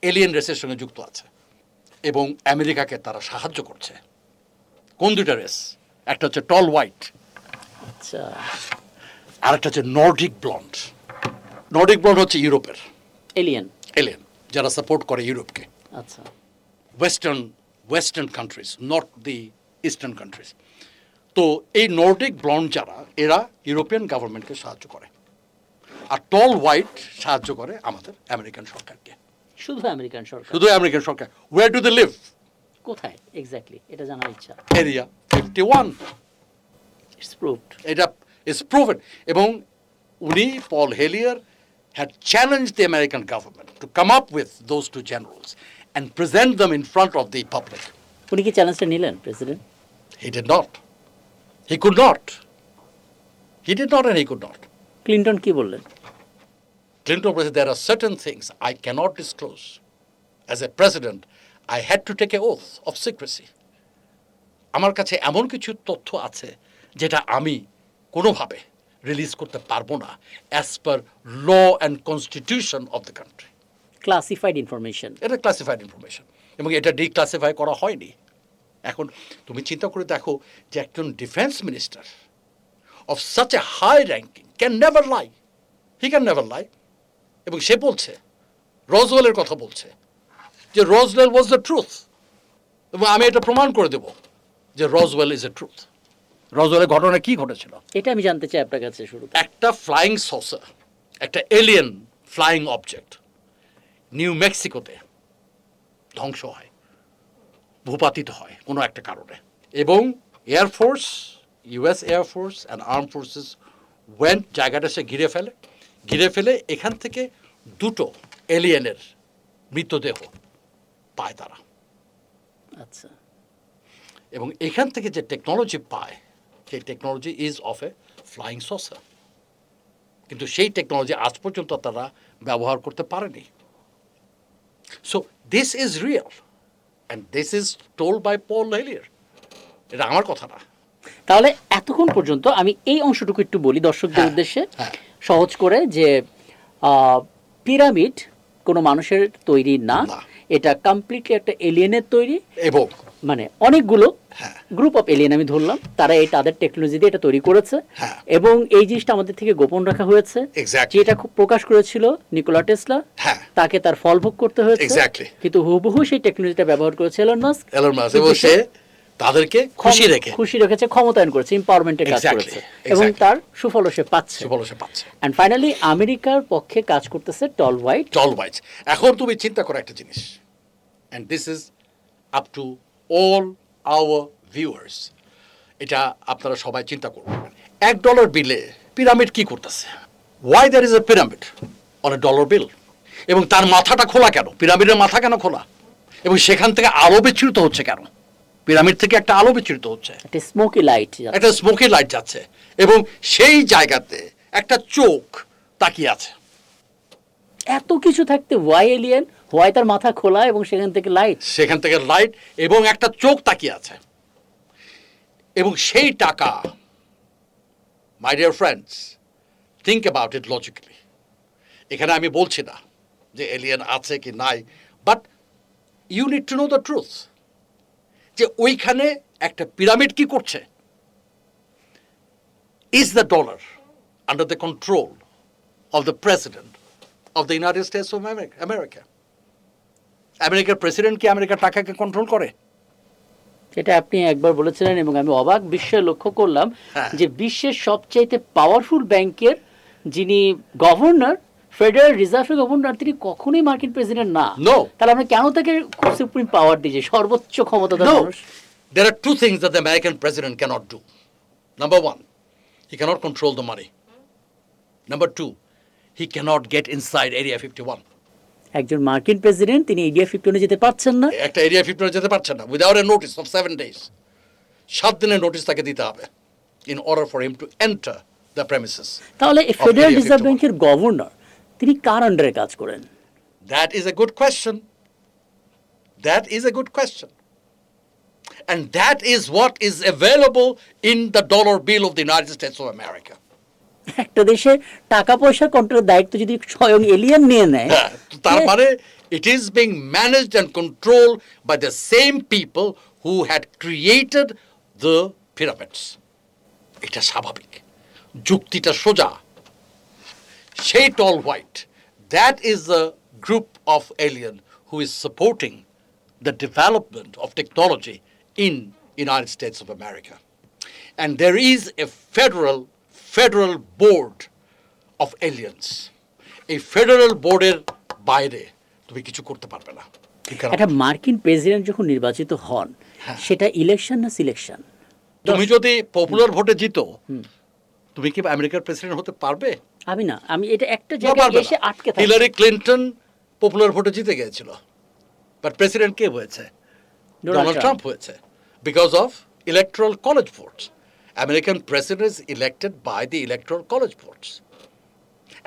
Speaker 1: এলিয়েন রেসের সঙ্গে যুক্ত আছে এবং আমেরিকাকে তারা সাহায্য করছে। কোন দুইটা রেস? একটা হচ্ছে টল হোয়াইট,
Speaker 2: আচ্ছা,
Speaker 1: আর একটা হচ্ছে নর্ডিক ব্লন্ড। নর্ডিক ব্লন্ড হচ্ছে ইউরোপের
Speaker 2: এলিয়েন,
Speaker 1: এলিয়েন যারা সাপোর্ট করে ইউরোপকে।
Speaker 2: আচ্ছা,
Speaker 1: western countries, not the eastern countries. তো এই নর্ডিক ব্লন্ড যারা, এরা ইউরোপিয়ান গভর্নমেন্টকে সাহায্য করে, আর টল হোয়াইট সাহায্য করে আমাদের আমেরিকান সরকারকে।
Speaker 2: শুধু আমেরিকান সরকার?
Speaker 1: শুধু আমেরিকান সরকার। Where do they live?
Speaker 2: কোথায় এক্স্যাক্টলি এটা জানার ইচ্ছা।
Speaker 1: এরিয়া 51।
Speaker 2: ইটস প্রুভড,
Speaker 1: এটা ইজ প্রুভেন। এবং উনি, পল হেলিয়ার, had challenged the American government to come up with those two generals and present them in front of the public.
Speaker 2: উনি কি চ্যালেঞ্জটা নিলেন president?
Speaker 1: He did not. He could not. He did not and he could not.
Speaker 2: Clinton কি বললেন?
Speaker 1: Clinton said there are certain things I cannot disclose. As a president, I had to take an oath of secrecy. আমার কাছে এমন কিছু তথ্য আছে যেটা আমি কোনোভাবে রিলিজ করতে পারবো না as per law and constitution of the country.
Speaker 2: Classified information.
Speaker 1: এটা ক্লাসিফাইড ইনফরমেশন এবং এটা ডিক্লাসিফাই করা হয়নি। এখন তুমি চিন্তা করে দেখো যে একজন defence minister of such a high ranking can never lie. He can never lie. এবং সে বলছে, রজওয়েলের কথা বলছে যে রজওয়েল ওয়াজ দ্য ট্রুথ, এবং আমি এটা প্রমাণ করে দেব যে রজওয়েল ইজ এ ট্রুথ। রজওয়েলের ঘটনা কি ঘটেছিল
Speaker 2: এটা আমি জানতে চাই আপনার কাছে শুরুতে।
Speaker 1: একটা ফ্লাইং সসার, একটা এলিয়েন ফ্লাইং অবজেক্ট নিউ মেক্সিকোতে ধ্বংস হয়, ভূপাতিত হয় কোনো একটা কারণে, এবং air force, US air force and arm forces went, জায়গাটা সে ঘিরে ফেলে এখান থেকে দুটো এলিয়েনের মৃতদেহ পায় তারা।
Speaker 2: আচ্ছা,
Speaker 1: এবং এখান থেকে যে টেকনোলজি পায়, সেই technology is of a flying saucer, কিন্তু সেই টেকনোলজি আজ পর্যন্ত তারা ব্যবহার করতে পারেনি। So this is real and this is told by Paul Hellyer. এটা আমার কথা না।
Speaker 2: তাহলে এতক্ষণ পর্যন্ত আমি এই অংশটুকু একটু বলি দর্শকদের উদ্দেশ্যে সহজ করে, যে পিরামিড কোনো মানুষের তৈরি না, এটা কমপ্লিটলি একটা এলিয়েনের তৈরি, এবং মানে অনেকগুলো গ্রুপ অফ এলিয়েন আমি ধরলাম, তারা এই তাদের টেকনোলজি দিয়ে এটা তৈরি করেছে, এবং এই জিনিসটা আমাদের থেকে গোপন রাখা হয়েছে, যেটা খুব প্রকাশ করেছিল নিকোলা টেসলা, তাকে তার ফল ভোগ করতে হয়েছে, কিন্তু হুবহু সেই টেকনোলজিটা ব্যবহার করেছে এলন মাস্ক,
Speaker 1: এবং সে তাদেরকে খুশি রেখেছে,
Speaker 2: ক্ষমতায়ন করেছে, এম্পাওয়ারমেন্টের কাজ করেছে, এবং তার সুফল সে পাচ্ছে। এন্ড ফাইনালি আমেরিকার পক্ষে কাজ করতেছে টল হোয়াইট।
Speaker 1: এখন তুমি চিন্তা করো একটা জিনিস, and this is up to all our viewers, এটা আপনারা সবাই চিন্তা করবেন। $1 বিলে পিরামিড কি করতেছে? Why there is a pyramid on a dollar bill? এবং তার মাথাটা খোলা কেন? পিরামিডের মাথা কেন খোলা? এবং সেখান থেকে আলো বিচ্ছুরিত হচ্ছে কেন? পিরামিড থেকে একটা আলো বিচ্ছুরিত হচ্ছে, একটা স্মোকি লাইট যাচ্ছে, এবং সেই জায়গাতে একটা চোখ তাকিয়ে আছে।
Speaker 2: এত কিছু থাকতে ওয়াই এলিয়েন, ওয়াই তার মাথা খোলা এবং সেখান থেকে লাইট
Speaker 1: এবং একটা চোখ তাকিয়ে আছে। এবং সেই টাকা, my dear friends, think about it logically. এখানে আমি বলছি না যে এলিয়েন আছে কি নাই, but you need to know the truth, যে ওইখানে একটা পিরামিড কি করছে। Is the dollar under the control of the president of the United States of America? আমেরিকার প্রেসিডেন্ট কি আমেরিকার টাকাকে কন্ট্রোল করে?
Speaker 2: এটা আপনি একবার বলেছিলেন, এবং আমি অবাক বিস্ময়ে লক্ষ্য করলাম যে বিশ্বের সবচাইতে পাওয়ারফুল ব্যাংকের যিনি গভর্নর, ফেডারেল রিজার্ভের গভর্নর, তিনি কখনোই মার্কিন প্রেসিডেন্ট না।
Speaker 1: No.
Speaker 2: তাহলে আমরা কেন তাকে সুপ্রিম পাওয়ার দিয়েছি, সর্বোচ্চ ক্ষমতাধর
Speaker 1: No.
Speaker 2: মানুষ?
Speaker 1: There are two things that the American president cannot do. Number one, he cannot control the money. Number two, he cannot get inside Area 51.
Speaker 2: একজন মার্কিন প্রেসিডেন্ট, তিনি এরিয়া 51 যেতে পারছেন না।
Speaker 1: একটা এরিয়া 51 যেতে পারছেন না without a notice of 7 days. 7 দিনের নোটিস তাকে দিতে হবে in order for him to enter the premises.
Speaker 2: তাহলে
Speaker 1: of
Speaker 2: ফেডারেল
Speaker 1: Area
Speaker 2: রিজার্ভ
Speaker 1: 51.
Speaker 2: ব্যাংকের গভর্নর, তিনি কার আন্ডারে কাজ করেন?
Speaker 1: That is a good question. That is a good question. And that is what is available in the dollar bill of the United States of America.
Speaker 2: একটা দেশে টাকা পয়সা কন্ট্রোলের দায়িত্ব যদি স্বয়ং এলিয়েন নিয়ে নেয়,
Speaker 1: হ্যাঁ, তার মানে it is being managed and controlled by the same people who had created the pyramids. এটা স্বাভাবিক, যুক্তিটা সোজা। সেই tall white, that is the group of alien who is supporting the development of technology in United States of America. And there is a federal board of aliens. এই federal বোর্ডের বাইরে তুমি কিছু করতে পারবে না।
Speaker 2: একটা মার্কিন প্রেসিডেন্ট যখন নির্বাচিত হন, সেটা ইলেকশন না সিলেকশন?
Speaker 1: তুমি যদি পপুলার ভোটে জিতো, তুমি কি আমেরিকার প্রেসিডেন্ট হতে পারবে?
Speaker 2: আমি এটা একটা জায়গায় এসে আটকে থাকি।
Speaker 1: হিলারি ক্লিনটন পপুলার ভোটে জিতে গিয়েছিল, বাট প্রেসিডেন্ট কে হয়েছে? ডোনাল্ড ট্রাম্প হয়েছে, because of electoral college votes. American president is elected by the electoral college votes.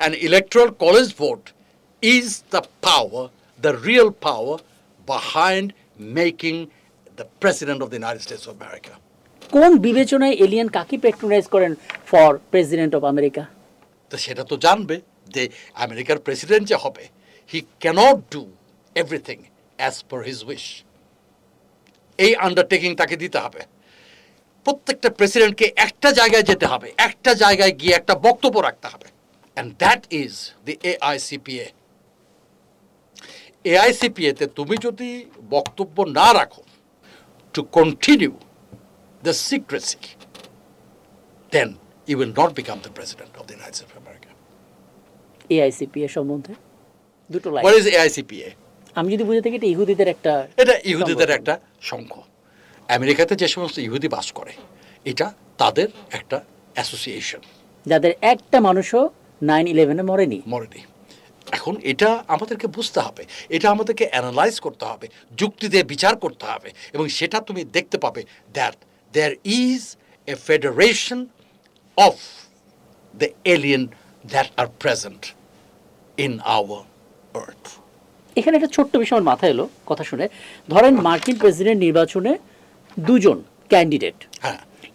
Speaker 1: And electoral college vote is the power, the real power behind making the president of the United States of America.
Speaker 2: কোন বিবেচনায় alien কাকে patronise করেন for president of America?
Speaker 1: তো সেটা তো জানবে যে আমেরিকার প্রেসিডেন্ট যে হবে, he cannot do everything as per his wish. এই আন্ডারটেকিং তাকে দিতে হবে। প্রত্যেকটা প্রেসিডেন্টকে একটা জায়গায় যেতে হবে, একটা জায়গায় গিয়ে একটা বক্তব্য রাখতে হবে, and that is the AICPA. AICPA তে তুমি যদি বক্তব্য না রাখো, to continue the secrecy, then you will not become the president of the United States of America.
Speaker 2: এআইসিপিএ সম্বন্ধে দুটো লাইন।
Speaker 1: What is AICPA?
Speaker 2: আমি যদি বুঝে থাকি এটা ইহুদিদের একটা,
Speaker 1: এটা ইহুদিদের একটা সংঘ। আমেরিকাতে যে সমস্ত ইহুদি বাস করে, এটা তাদের একটা অ্যাসোসিয়েশন,
Speaker 2: যাদের একটা মানুষও 9/11-এ মরেনি।
Speaker 1: এখন এটা আমাদেরকে বুঝতে হবে, এটা আমাদেরকে অ্যানালাইজ করতে হবে, যুক্তি দিয়ে বিচার করতে হবে, এবং সেটা তুমি দেখতে পাবে that there is a federation of the alien that are present in our earth.
Speaker 2: এখানে একটা ছোট্ট বিষয় আমার মাথায় এলো কথা শুনে। ধরেন মার্কিন প্রেসিডেন্ট নির্বাচনে দুজন ক্যান্ডিডেট,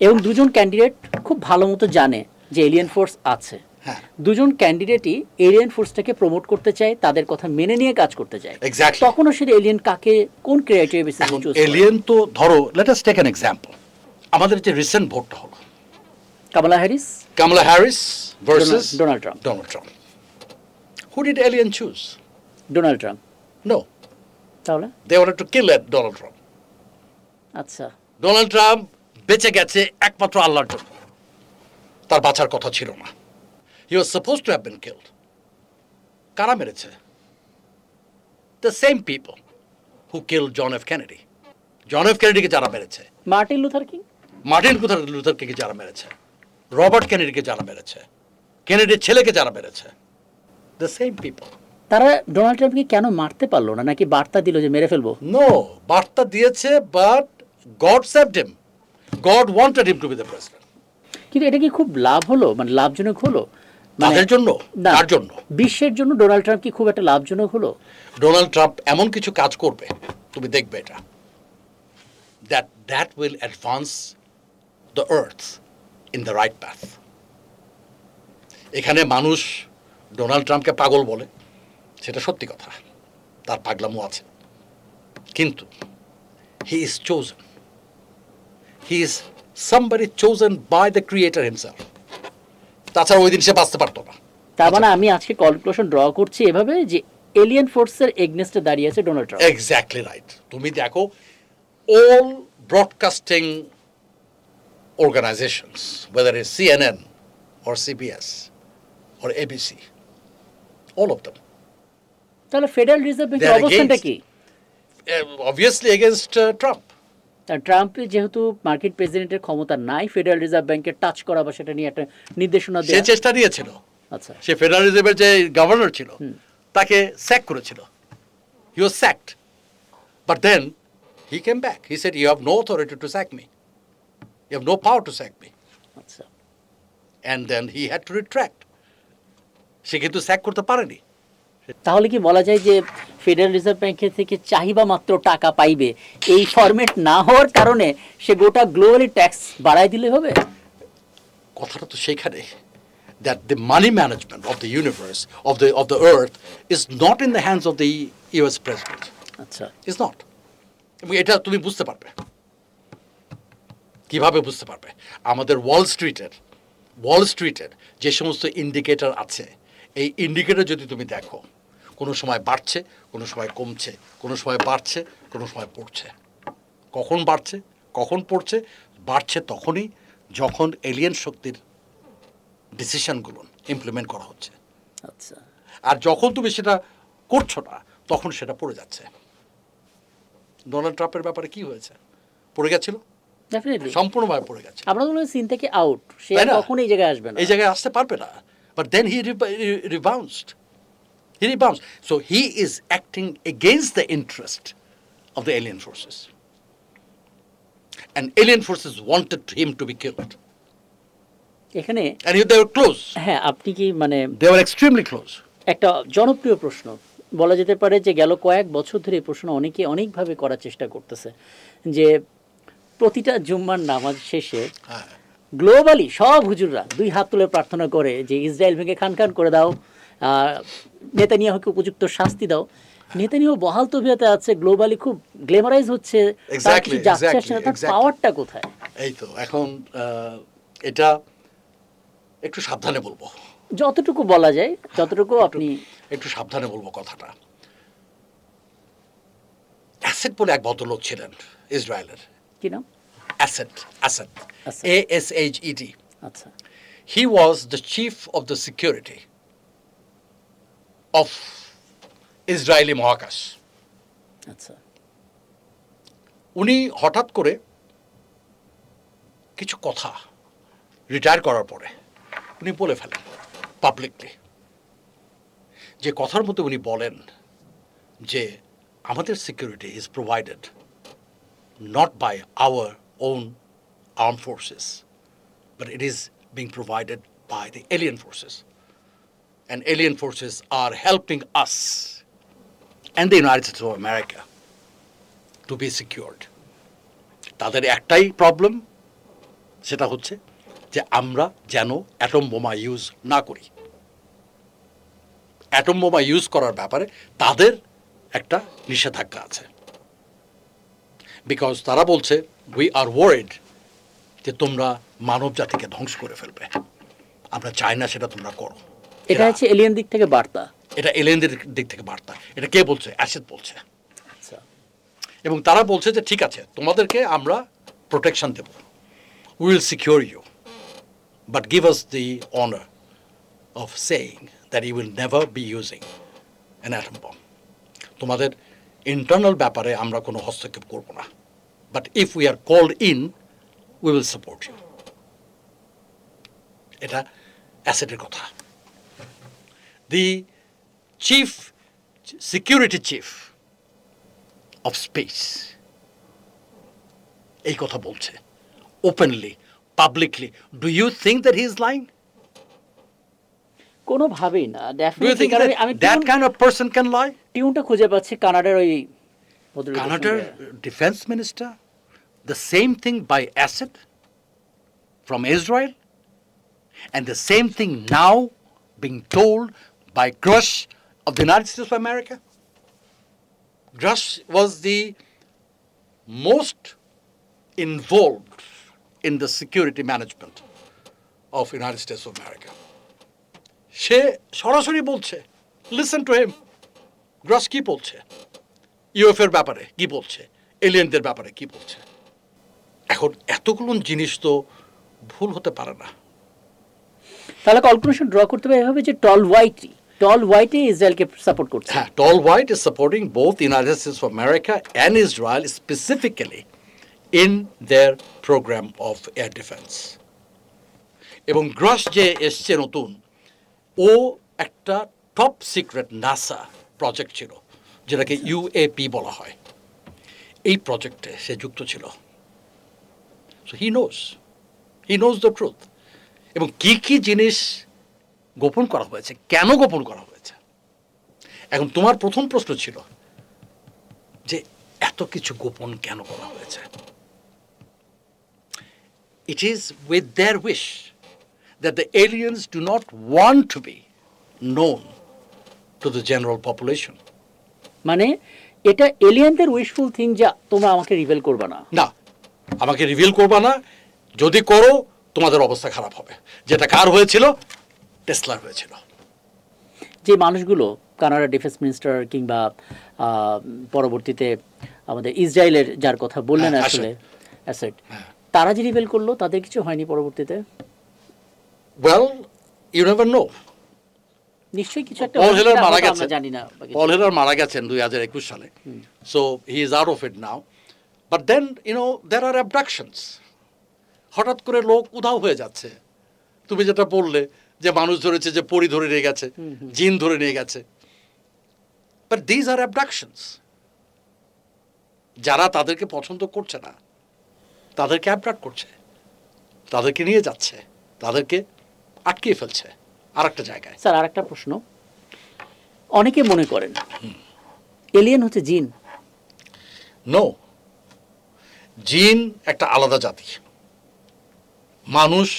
Speaker 2: এবং দুজন ক্যান্ডিডেট খুব ভালো মতো জানে যে এলিয়েন ফোর্স আছে। দুজন ক্যান্ডিডেটই এলিয়েন ফোর্সটাকে প্রমোট করতে চায়, তাদের কথা মেনে নিয়ে কাজ করতে চায়। তখন সেটা এলিয়েন কাকে, কোন ক্রাইটেরিয়া বেসিসে চুজ করে?
Speaker 1: এলিয়েন তো ধরো, let us take an example. আমাদের যে রিসেন্ট ভোটটা হলো, Kamala Harris versus Donald Trump. Who did alien choose?
Speaker 2: Donald Trump.
Speaker 1: No,
Speaker 2: তাহলে
Speaker 1: they wanted to kill Donald Trump.
Speaker 2: আচ্ছা,
Speaker 1: ডোনাল্ড ট্রাম্প বেঁচে গেছে একমাত্র আল্লাহর জন্য, তার বাঁচার কথা ছিল না। He was supposed to have been killed. কারা মেরেছে? The same people who killed John F. Kennedy. John F. Kennedyকে যারা মেরেছে,
Speaker 2: মার্টিন লুথার কিংকে
Speaker 1: যারা মেরেছে, রবার্ট কেনেডিকে যারা মেরেছে, কেনেডির ছেলেকে যারা মেরেছে, the same people.
Speaker 2: তারা ডোনাল্ড ট্রাম্পকে কেন মারতে পারলো না? নাকি বার্তা দিল যে মেরে ফেলবো?
Speaker 1: No, বার্তা দিয়েছে, but God saved him. God wanted him to be the president.
Speaker 2: কিন্তু এটা কি খুব লাভ হলো, মানে লাভজনক হলো
Speaker 1: তাদের জন্য? তার জন্য,
Speaker 2: বিশ্বের জন্য ডোনাল্ড ট্রাম্প কি খুব একটা লাভজনক হলো?
Speaker 1: ডোনাল্ড ট্রাম্প এমন কিছু কাজ করবে, তুমি দেখবে এটা, that will advance the earth in the right path. এখানে মানুষ ডোনাল্ড ট্রাম্পকে পাগল বলে, সেটা সত্যি কথা, তার পাগলামো আছে, কিন্তু he is chosen. He is somebody chosen by the creator himself. তাছাড়া ওই দিন সে বাঁচতে পারতো না।
Speaker 2: তার মানে আমি আজকে কনক্লুশন ড্র করছি এভাবে যে এলিয়েন ফোর্সের এগনেস্টে দাঁড়িয়ে আছে ডোনাল্ড ট্রাম্প।
Speaker 1: Exactly right. তুমি দেখো, all broadcasting organizations, whether it's CNN or CBS or ABC. All of them.
Speaker 2: তাহলে ফেডারেল রিজার্ভ
Speaker 1: They
Speaker 2: ব্যাংকের
Speaker 1: are
Speaker 2: অবস্থানটা
Speaker 1: against,
Speaker 2: কি?
Speaker 1: obviously against Trump.
Speaker 2: ট্রাম্পের যেহেতু মার্কেট প্রেসিডেন্টের ক্ষমতা নাই, ফেডারেল রিজার্ভ ব্যাংকের টাচ করা বা সেটা নিয়ে একটা নির্দেশনা
Speaker 1: সে
Speaker 2: দেওয়া।
Speaker 1: চেষ্টা নিয়েছিল।
Speaker 2: আচ্ছা,
Speaker 1: সে ফেডারেল রিজার্ভের যে গভর্নর ছিল তাকে স্যাক করেছিল। He was sacked. But then he came back. He said, you have no authority to sack me. You have no power to sack me.
Speaker 2: আচ্ছা।
Speaker 1: And then he had to retract. সে কিন্তু sec করতে পারেনি।
Speaker 2: তাহলে কি বলা যায় যে federal reserve ব্যাংকের থেকে চাহিদা মাত্র টাকা পাইবে, এই ফরম্যাট না হওয়ার কারণে সে গোটা গ্লোবালি ট্যাক্স বাড়ায় দিলে হবে?
Speaker 1: কথাটা তো সেইখানে, that the money management of the universe, of the earth, is not in the hands of the US president.
Speaker 2: আচ্ছা,
Speaker 1: It's not. এবং এটা তুমি বুঝতে পারবে। কিভাবে বুঝতে পারবে? আমাদের ওয়াল স্ট্রিটের যে সমস্ত ইন্ডিকেটর আছে, এই ইন্ডিকেটর যদি তুমি দেখো, কোনো সময় বাড়ছে, কোনো সময় কমছে, কোনো সময় বাড়ছে, কোনো সময় পড়ছে। কখন বাড়ছে, কখন পড়ছে? বাড়ছে তখনই যখন এলিয়েন শক্তির ডিসিশনগুলো ইমপ্লিমেন্ট করা হচ্ছে।
Speaker 2: আচ্ছা।
Speaker 1: আর যখন তুমি সেটা করছো না, তখন সেটা পড়ে যাচ্ছে। ডোনাল্ড ট্রাম্পের ব্যাপারে কি হয়েছে? পড়ে গেছিল,
Speaker 2: ডেফিনেটলি
Speaker 1: সম্পূর্ণভাবে পড়ে গেছে।
Speaker 2: আমরা বললাম সিন থেকে আউট, সে
Speaker 1: তাই না?
Speaker 2: কখনো এই জায়গায় আসবে না,
Speaker 1: এই জায়গায় আসতে পারবে না। But then he rebounded. He rebounds. So he is acting against the interest of the alien forces. And alien forces wanted him to be killed.
Speaker 2: এখানে
Speaker 1: And they were close.
Speaker 2: হ্যাঁ, আপনি কি মানে
Speaker 1: They were extremely close.
Speaker 2: একটা জনপ্রিয় প্রশ্ন বলা যেতে পারে যে গেল কয়েক বছর ধরে এই প্রশ্ন অনেকে অনেকভাবে করার চেষ্টা করতেছে, যে প্রতিটা জুম্মার নামাজ শেষে
Speaker 1: হ্যাঁ,
Speaker 2: গ্লোবালি সব হুজুররা দুই হাত তুলে প্রার্থনা করে যে ইসরায়েল ভেঙে খান খান করে দাও, নেতানিয়াহুকে উপযুক্ত শাস্তি দাও। নেতানিয়াহু বহাল তবিয়তে আছে, গ্লোবালি খুব গ্ল্যামারাইজ হচ্ছে, তার কিছু যাচ্ছে আসছে না, তার পাওয়ারটা কোথায়?
Speaker 1: এই তো এখন এটা একটু সাবধানে বলবো,
Speaker 2: যতটুকু বলা যায় যতটুকু আপনি
Speaker 1: একটু সাবধানে বলবো কথাটা। অ্যাসেট বলে এক ভদ্রলোক ছিলেন ইসরায়েলের।
Speaker 2: কি নাম?
Speaker 1: Asad.
Speaker 2: Asad.
Speaker 1: ASHED.
Speaker 2: আচ্ছা,
Speaker 1: He was the chief of the security of Israeli মহাকাশ।
Speaker 2: আচ্ছা,
Speaker 1: উনি হঠাৎ করে কিছু কথা রিটায়ার করার পরে উনি বলে ফেলেন পাবলিকলি, যে কথার মধ্যে উনি বলেন যে আমাদের security is provided not by our own armed forces, but it is being provided by the alien forces. And alien forces are helping us and the United States of America to be secured. তাদের একটাই problem, সেটা হচ্ছে যে আমরা যেন atom বোমা use না করি। অ্যাটম বোমা ইউজ করার ব্যাপারে তাদের একটা নিষেধাজ্ঞা আছে। বিকজ তারা বলছে উই আর ওয়ারিড যে তোমরা মানব জাতিকে ধ্বংস করে ফেলবে, আমরা চাই না সেটা তোমরা করো।
Speaker 2: এটা হচ্ছে এলিয়েন দিক থেকে বার্তা,
Speaker 1: এটা এলিয়েনদের দিক থেকে বার্তা। এটা কে বলছে? অ্যাসেট বলছে।
Speaker 2: আচ্ছা,
Speaker 1: এবং তারা বলছে যে ঠিক আছে, তোমাদেরকে আমরা প্রোটেকশন দেব, we will secure you, but give us the honour of saying that you will never be using an atom bomb. তোমাদের ইন্টারনাল ব্যাপারে আমরা কোনো হস্তক্ষেপ করব না, but if we are called in we will support you. এটা অ্যাসেটের কথা। The chief security chief of space এই কথা বলছে openly, publicly. Do you think that he is lying?
Speaker 2: কোনোভাবেই না।
Speaker 1: Do you think
Speaker 2: ডেফিনেটলি আমি
Speaker 1: that kind of person can lie?
Speaker 2: টিউনটা খুঁজে পাচ্ছি কানাডার ওই
Speaker 1: Canada defense minister, the same thing by Assad from Israel, and the same thing now being told by Grush of the United States of America. Grush was the most involved in the security management of United States of America. সে সরাসরি বলছে, listen to him. Gross কি বলছে, ইউএফের ব্যাপারে কি বলছে, এলিয়েনদের ব্যাপারে কি বলছে। এখন এতগুলো জিনিস তো ভুল হতে পারে না।
Speaker 2: তাহলে কনক্লুশন ড্র করতে হবে এভাবে যে টল হোয়াইটই ইসরায়েলকে সাপোর্ট করছে।
Speaker 1: হ্যাঁ, tall white is supporting both United States of America and Israel specifically in their program of air defence. এবং গ্রস যে এসছে নতুন, ও একটা টপ সিক্রেট নাসা প্রজেক্ট ছিল যেটাকে ইউএপি বলা হয়, এই প্রজেক্টে সে যুক্ত ছিল। So he knows the truth. এবং কি কি জিনিস গোপন করা হয়েছে, কেন গোপন করা হয়েছে। এখন তোমার প্রথম প্রশ্ন ছিল যে এত কিছু গোপন কেন করা হয়েছে। It is with their wish that the aliens do not want to be known to the general population.
Speaker 2: মানে এটা এলিয়েনদের উইশফুল থিং যে তোমরা আমাকে রিভিল করবে না।
Speaker 1: না, আমাকে রিভিল করবা না, যদি করো তোমাদের অবস্থা খারাপ হবে। যেটা কার হয়েছিল? টেসলার হয়েছিল।
Speaker 2: যে মানুষগুলো কানাডা ডিফেন্স মিনিস্টার কিংবা পরবর্তীতে আমাদের ইসরায়েলের যার কথা বললেন আসলে অ্যাসেট, তারা যে রিভিল করলো তাদের কিছু হয়নি পরবর্তীতে?
Speaker 1: Well, you never know.
Speaker 2: নিশ্চয়ই কিছু একটা
Speaker 1: পল হেলার মারা গেছেন,
Speaker 2: জানি না।
Speaker 1: পল হেলার মারা গেছেন 2021 সালে। So he is out of it now. But then, there are abductions. হঠাৎ করে লোক উধাও হয়ে যাচ্ছে। তুমি যেটা বললে যে মানুষ ধরেছে, যে পরি ধরে নিয়ে গেছে, জিন ধরে নিয়ে গেছে। But these are abductions. যারা তাদেরকে পছন্দ করছে না তাদেরকে অ্যাবডাক্ট করছে, তাদেরকে নিয়ে যাচ্ছে, তাদেরকে আটকিয়ে ফেলছে আরেকটা জায়গায়।
Speaker 2: স্যার আরেকটা প্রশ্ন, অনেকে মনে করেন এলিয়েন হচ্ছে জিন।
Speaker 1: নো, জিন একটা আলাদা জাতি, মানুষ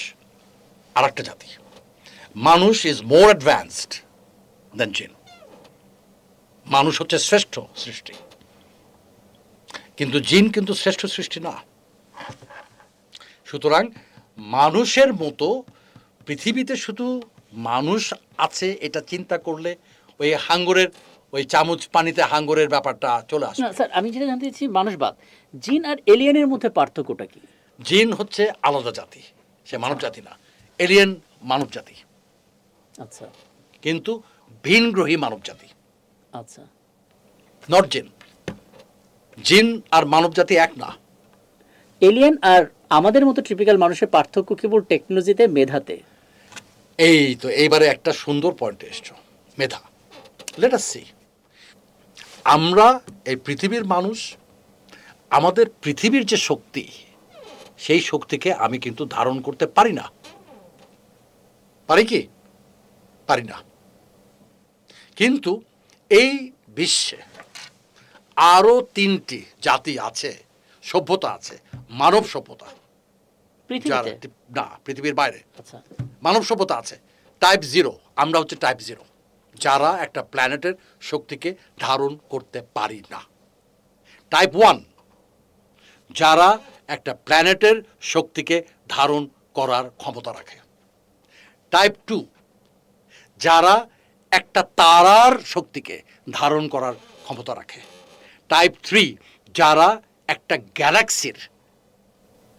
Speaker 1: আরেকটা জাতি। মানুষ ইজ মোর অ্যাডভান্সড দেন জিন। মানুষ হচ্ছে শ্রেষ্ঠ সৃষ্টি, কিন্তু জিন কিন্তু শ্রেষ্ঠ সৃষ্টি না। সুতরাং মানুষের মতো পৃথিবীতে শুধু মানুষ আছে এটা চিন্তা করলে ওই হাঙ্গরের, ওই চামচ পানিতে হাঙ্গরের ব্যাপারটা চলে আসে।
Speaker 2: না স্যার, আমি যেটা জানতে চাচ্ছি মানুষবাদ, জিন আর এলিয়েনের মধ্যে পার্থক্যটা কি?
Speaker 1: জিন হচ্ছে আলাদা জাতি, সে মানব জাতি না। এলিয়েন মানব জাতি,
Speaker 2: আচ্ছা,
Speaker 1: কিন্তু ভিনগ্রহী মানব জাতি,
Speaker 2: আচ্ছা,
Speaker 1: নট জিন। জিন আর মানব জাতি এক না।
Speaker 2: এলিয়েন আর আমাদের মতো টিপিক্যাল মানুষের পার্থক্য কেবল টেকনোলজিতে, মেধাতে।
Speaker 1: এই তো এইবারে একটা সুন্দর পয়েন্টে এসছো, মেধা। লেট আস সি, আমরা এই পৃথিবীর মানুষ, আমাদের পৃথিবীর যে শক্তি, সেই শক্তিকে আমি কিন্তু ধারণ করতে পারি না। পারি কি? পারি না। কিন্তু এই বিশ্বে আরো 3টি জাতি আছে, সভ্যতা আছে, মানব সভ্যতা,
Speaker 2: পৃথিবীতে
Speaker 1: না পৃথিবীর বাইরে।
Speaker 2: আচ্ছা,
Speaker 1: মানব সভ্যতা আছে টাইপ 0, আমরা হচ্ছে টাইপ 0, যারা একটা প্ল্যানেটের শক্তিকে ধারণ করতে পারি না। টাইপ 1, যারা একটা প্ল্যানেটের শক্তিকে ধারণ করার ক্ষমতা রাখে। টাইপ 2, যারা একটা তারার শক্তিকে ধারণ করার ক্ষমতা রাখে। টাইপ 3, যারা একটা গ্যালাক্সির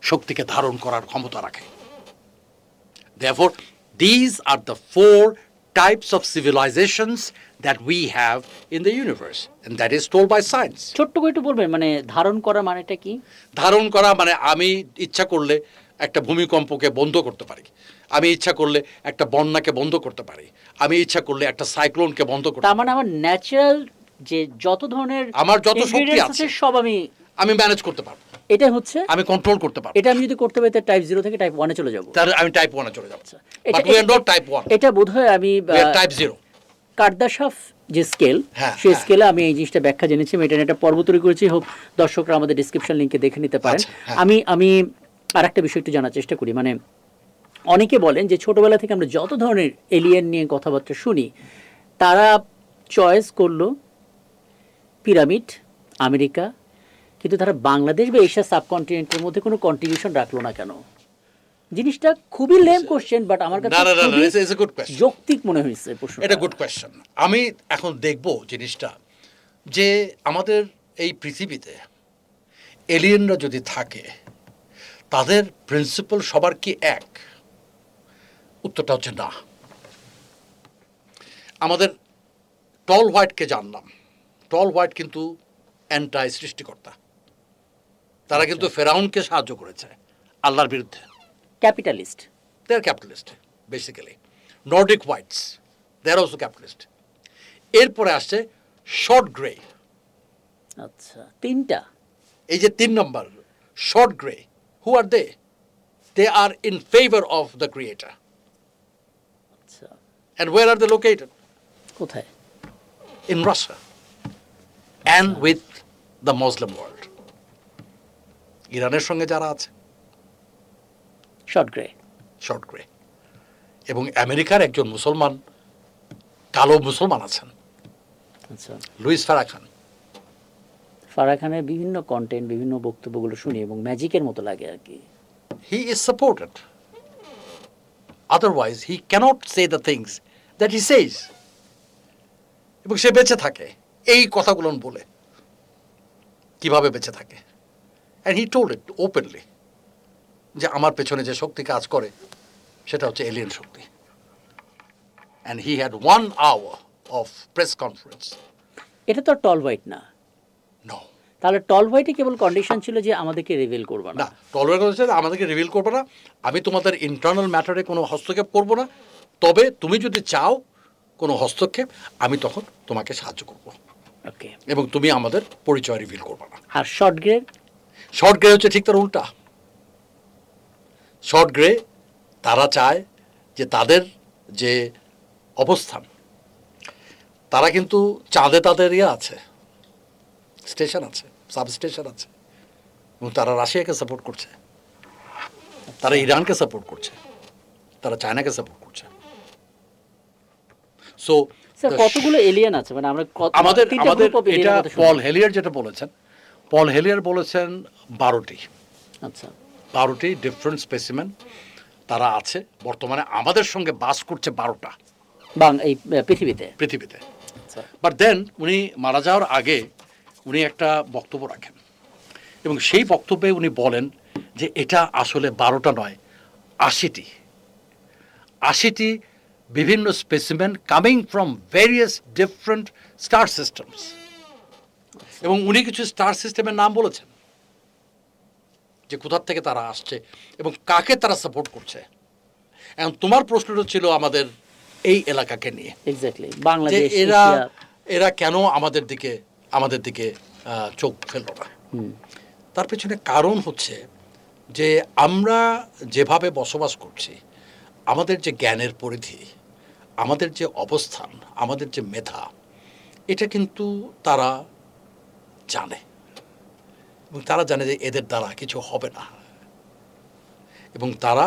Speaker 1: শক্তিকে ধারণ করার ক্ষমতা রাখে। Therefore, these are the 4 types of civilizations that we have in the universe, and that is told by science.
Speaker 2: ছোট্ট করে একটু বলবেন মানে ধারণ করা মানেটা কি?
Speaker 1: ধারণ করা মানে আমি ইচ্ছা করলে একটা ভূমিকম্পকে বন্ধ করতে পারি, আমি ইচ্ছা করলে একটা বন্যাকে বন্ধ করতে পারি, আমি ইচ্ছা করলে একটা সাইক্লোনকে বন্ধ করতে পারি।
Speaker 2: তার মানে আমার ন্যাচারাল যে যত ধরনের
Speaker 1: আমার যত শক্তি আছে
Speaker 2: সব
Speaker 1: আমি ম্যানেজ করতে পারবো।
Speaker 2: এটা হচ্ছে
Speaker 1: আমি কন্ট্রোল করতে পারবো।
Speaker 2: এটা আমি যদি করতে পারি টাইপ 0 থেকে টাইপ 1 এ চলে যাব,
Speaker 1: তাহলে আমি টাইপ 1 এ চলে যাব।
Speaker 2: এটা
Speaker 1: But we are not type 1.
Speaker 2: এটা বোধহয় আমি
Speaker 1: টাইপ 0
Speaker 2: কার্দাশাফ যে স্কেল, সেই স্কেলে আমি এই জিনিসটা ব্যাখ্যা জেনেছি। আমি এটা একটা পর্ব তৈরি করেছি, হোক দর্শকরা আমাদের ডেসক্রিপশন লিংকে দেখে নিতে পারেন। আমি আরেকটা বিষয় একটু জানার চেষ্টা করি। মানে অনেকে বলেন যে ছোটবেলা থেকে আমরা যত ধরনের এলিয়েন নিয়ে কথাবার্তা শুনি, তারা চয়েস করলো পিরামিড, আমেরিকা, কিন্তু তারা বাংলাদেশ বা এশিয়া সাবকন্টিনেন্টের মধ্যে কোনো কন্ট্রিবিউশন রাখলো না কেন? জিনিসটা খুবই লেম কোশ্চেন, বাট আমার কাছে যৌক্তিক মনে হয়েছে প্রশ্ন।
Speaker 1: এটা গুড কোয়েশ্চেন। আমি এখন দেখব জিনিসটা যে আমাদের এই পৃথিবীতে এলিয়েনরা যদি থাকে, তাদের প্রিন্সিপাল সবার কি এক? উত্তরটা হচ্ছে না। আমাদের টল হোয়াইটকে জানলাম, টল হোয়াইট কিন্তু অ্যান্টাই সৃষ্টিকর্তা, তারা কিন্তু ফেরাউনকে সাহায্য করেছে আল্লাহর বিরুদ্ধে।
Speaker 2: Capitalist,
Speaker 1: they are capitalist basically. Nordic whites, they are also capitalist. এরপরে আসছে শর্ট গ্রে।
Speaker 2: আচ্ছা, তিনটা।
Speaker 1: এই যে 3 নম্বর short grey, who are they? They are in favour of the creator.
Speaker 2: আচ্ছা,
Speaker 1: and where are they located?
Speaker 2: কোথায়?
Speaker 1: In Russia and with the Muslim world. ইরানের সঙ্গে যারা আছে
Speaker 2: শর্ট গ্রে।
Speaker 1: শর্ট গ্রে, এবং আমেরিকার একজন মুসলমান, কালো মুসলমান আছেন,
Speaker 2: আচ্ছা,
Speaker 1: লুইস ফারাখান।
Speaker 2: ফারাহ খানের বিভিন্ন কন্টেন্ট, বিভিন্ন বক্তব্যগুলো শুনি এবং ম্যাজিকের মতো লাগে আর কি।
Speaker 1: He is supported. Otherwise, he cannot say the things that he says. এবং সে বেঁচে থাকে এই কথাগুলো বলে। কিভাবে বেঁচে থাকে? And he told it openly যে আমার পেছনে যে শক্তি কাজ করে সেটা হচ্ছে alien Shakti. And he had 1 hour of press conference.
Speaker 2: এটা তো টল হোয়াইট না।
Speaker 1: No.
Speaker 2: তাহলে টল হোয়াইটে কেবল কন্ডিশন ছিল যে আমাদেরকে রিভিল করবে না।
Speaker 1: না, টলারেট হচ্ছে আমাদেরকে রিভিল করবে না, আমি তোমাদের ইন্টারনাল ম্যাটারে কোনো হস্তক্ষেপ করব না, তবে তুমি যদি চাও কোনো হস্তক্ষেপ আমি তখন তোমাকে সাহায্য করব,
Speaker 2: ওকে।
Speaker 1: এবং তুমি আমাদের পরিচয় রিভিল করবে না।
Speaker 2: আর শর্ট গ্রে?
Speaker 1: শর্ট গ্রে হচ্ছে ঠিক তার উল্টা। শর্ট গ্রে তারা চায় যে তাদের যে অবস্থান, তারা কিন্তু চাঁদে তাদের আছে, স্টেশন আছে, সাব স্টেশন আছে, এবং তারা রাশিয়াকে সাপোর্ট করছে, তারা ইরানকে সাপোর্ট করছে, তারা চায়নাকে সাপোর্ট করছে। সো
Speaker 2: কতগুলো এলিয়েন আছে, মানে আমরা
Speaker 1: আমাদের এটা পল হেলিয়ার যেটা বলেছেন, পল হেলিয়ার বলেছেন 12টি।
Speaker 2: আচ্ছা,
Speaker 1: 12টি ডিফারেন্ট স্পেসিমেন তারা আছে বর্তমানে, আমাদের সঙ্গে বাস করছে 12টা
Speaker 2: এই পৃথিবীতে।
Speaker 1: বাট দেন উনি মারা যাওয়ার আগে উনি একটা বক্তব্য রাখেন, এবং সেই বক্তব্যে উনি বলেন যে এটা আসলে 12টা নয়, 80টি বিভিন্ন specimen coming from various different star systems. এবং উনি কিছু স্টার সিস্টেমের নাম বলেছেন যে কোথা থেকে তারা আসছে এবং কাকে তারা সাপোর্ট করছে। এখন তোমার প্রশ্নটা ছিল আমাদের এই এলাকাকে নিয়ে,
Speaker 2: এক্স্যাক্টলি বাংলাদেশ,
Speaker 1: এরা কেন আমাদের দিকে চোখ ফেলল না। তার পেছনে কারণ হচ্ছে যে আমরা যেভাবে বসবাস করছি, আমাদের যে জ্ঞানের পরিধি, আমাদের যে অবস্থান, আমাদের যে মেধা, এটা কিন্তু তারা জানে, এবং তারা জানে যে এদের দ্বারা কিছু হবে না, এবং তারা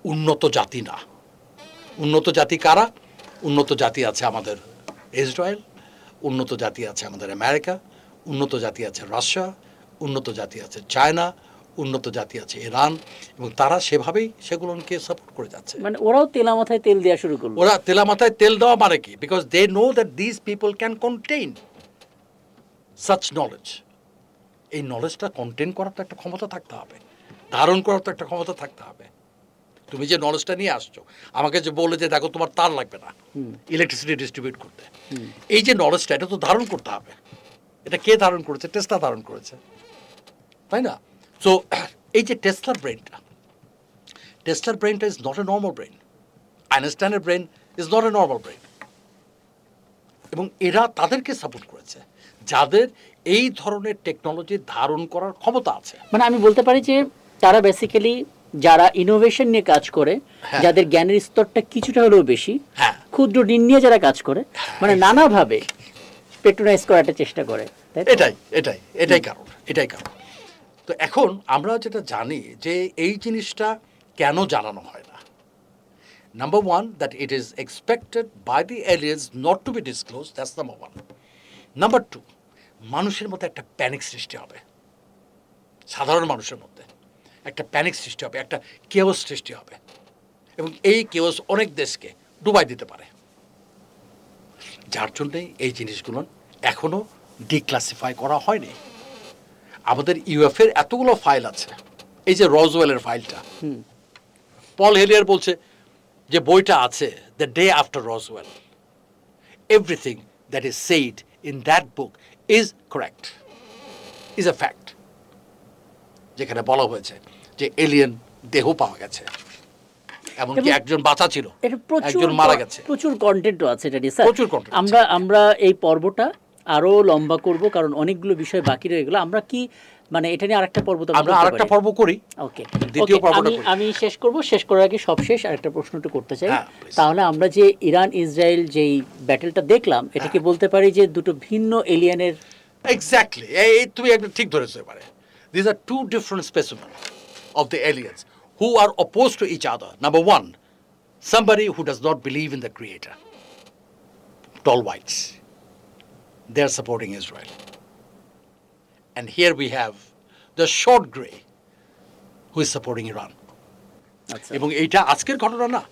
Speaker 1: উন্নত জাতি না। উন্নত জাতি কারা? উন্নত জাতি আছে আমাদের ইসরায়েল, উন্নত জাতি আছে আমাদের আমেরিকা, উন্নত জাতি আছে রাশিয়া, উন্নত জাতি আছে চায়না, উন্নত জাতি আছে ইরান, এবং তারা সেভাবেই সেগুলোকে সাপোর্ট করে যাচ্ছে।
Speaker 2: মানে ওরাও তেলা মাথায় তেল দেওয়া শুরু করলো।
Speaker 1: ওরা তেলা মাথায় তেল দেওয়া মানে কি? Because they know that this people can contain such knowledge. এই নলেজটা কন্টেইন করার তো একটা ক্ষমতা থাকতে হবে, ধারণ করার তো একটা ক্ষমতা থাকতে হবে। তুমি যে নলেজটা নিয়ে আসছো, আমাকে যে বলে যে দেখো তোমার তার লাগবে না ইলেকট্রিসিটি ডিস্ট্রিবিউট করতে, এই যে নলেজটা, এটা তো ধারণ করতে হবে। এটা কে ধারণ করেছে? টেসলা ধারণ করেছে, তাই না? সো এই যে টেসলার ব্রেনটা is not a normal brain, আইনস্টাইনের brain is not a normal brain, এবং এরা তাদেরকে সাপোর্ট করেছে যাদের এই ধরনের টেকনোলজি ধারণ করার ক্ষমতা আছে।
Speaker 2: মানে আমি বলতে পারি যে তারা বেসিক্যালি যারা ইনোভেশন নিয়ে কাজ করে, যাদের জ্ঞানের স্তরটা কিছুটা হলেও বেশি, ক্ষুদ্র ঋণ নিয়ে যারা কাজ করে, মানে নানাভাবে পেট্রোনাইজ করার চেষ্টা করে।
Speaker 1: এটাই কারণ। তো এখন আমরা যেটা জানি যে এই জিনিসটা কেন জানানো হয় না। Number 1, that it is expected by the aliens not to be disclosed. That's number 1. Number 2, মানুষের মধ্যে একটা প্যানিক সৃষ্টি হবে, সাধারণ মানুষের মধ্যে একটা প্যানিক সৃষ্টি হবে, একটা কেওস সৃষ্টি হবে, এবং এই কেওস অনেক দেশকে ডুবাই দিতে পারে, যার জন্যে এই জিনিসগুলো এখনো ডিক্লাসিফাই করা হয়নি। আমাদের ইউএফের এতগুলো ফাইল আছে, এই যে রজওয়েলের ফাইলটা, পল হেলিয়ার বলছে যে বইটা আছে the day after Roswell, everything that is said in that book is correct, is a fact. যেখানে বলা হয়েছে যে এলিয়েন দেহ পাওয়া গেছে, এমনকি একজন বাঁচা ছিল, একজন মারা গেছে।
Speaker 2: প্রচুর কন্টেন্টও আছে এটা নিয়ে স্যার।
Speaker 1: প্রচুর content
Speaker 2: আমরা এই পর্বটা আরো লম্বা করব, কারণ অনেকগুলো বিষয় বাকি রয়ে গেল। আমরা কি মানে এটা নিয়ে আরেকটা পর্ব তো
Speaker 1: আমরা আরেকটা পর্ব করি।
Speaker 2: ওকে,
Speaker 1: দ্বিতীয় পর্বটা করি।
Speaker 2: আমি শেষ করার আগে সবশেষ আরেকটা প্রশ্নটা করতে চাই।
Speaker 1: হ্যাঁ, please.
Speaker 2: তাহলে আমরা যে ইরান ইসরায়েল যেই ব্যাটেলটা দেখলাম, এটা কি বলতে পারি যে দুটো ভিন্ন এলিয়েনের?
Speaker 1: এক্স্যাক্টলি, এই তুমি একদম ঠিক ধরেছো। এবারে this are two different specimen of the aliens who are oppose to each other. Number one, somebody who does not believe in the creator, tall whites, they are supporting Israel. And here we have the short gray who is supporting Iran. এবং এইটা আজকের ঘটনা না,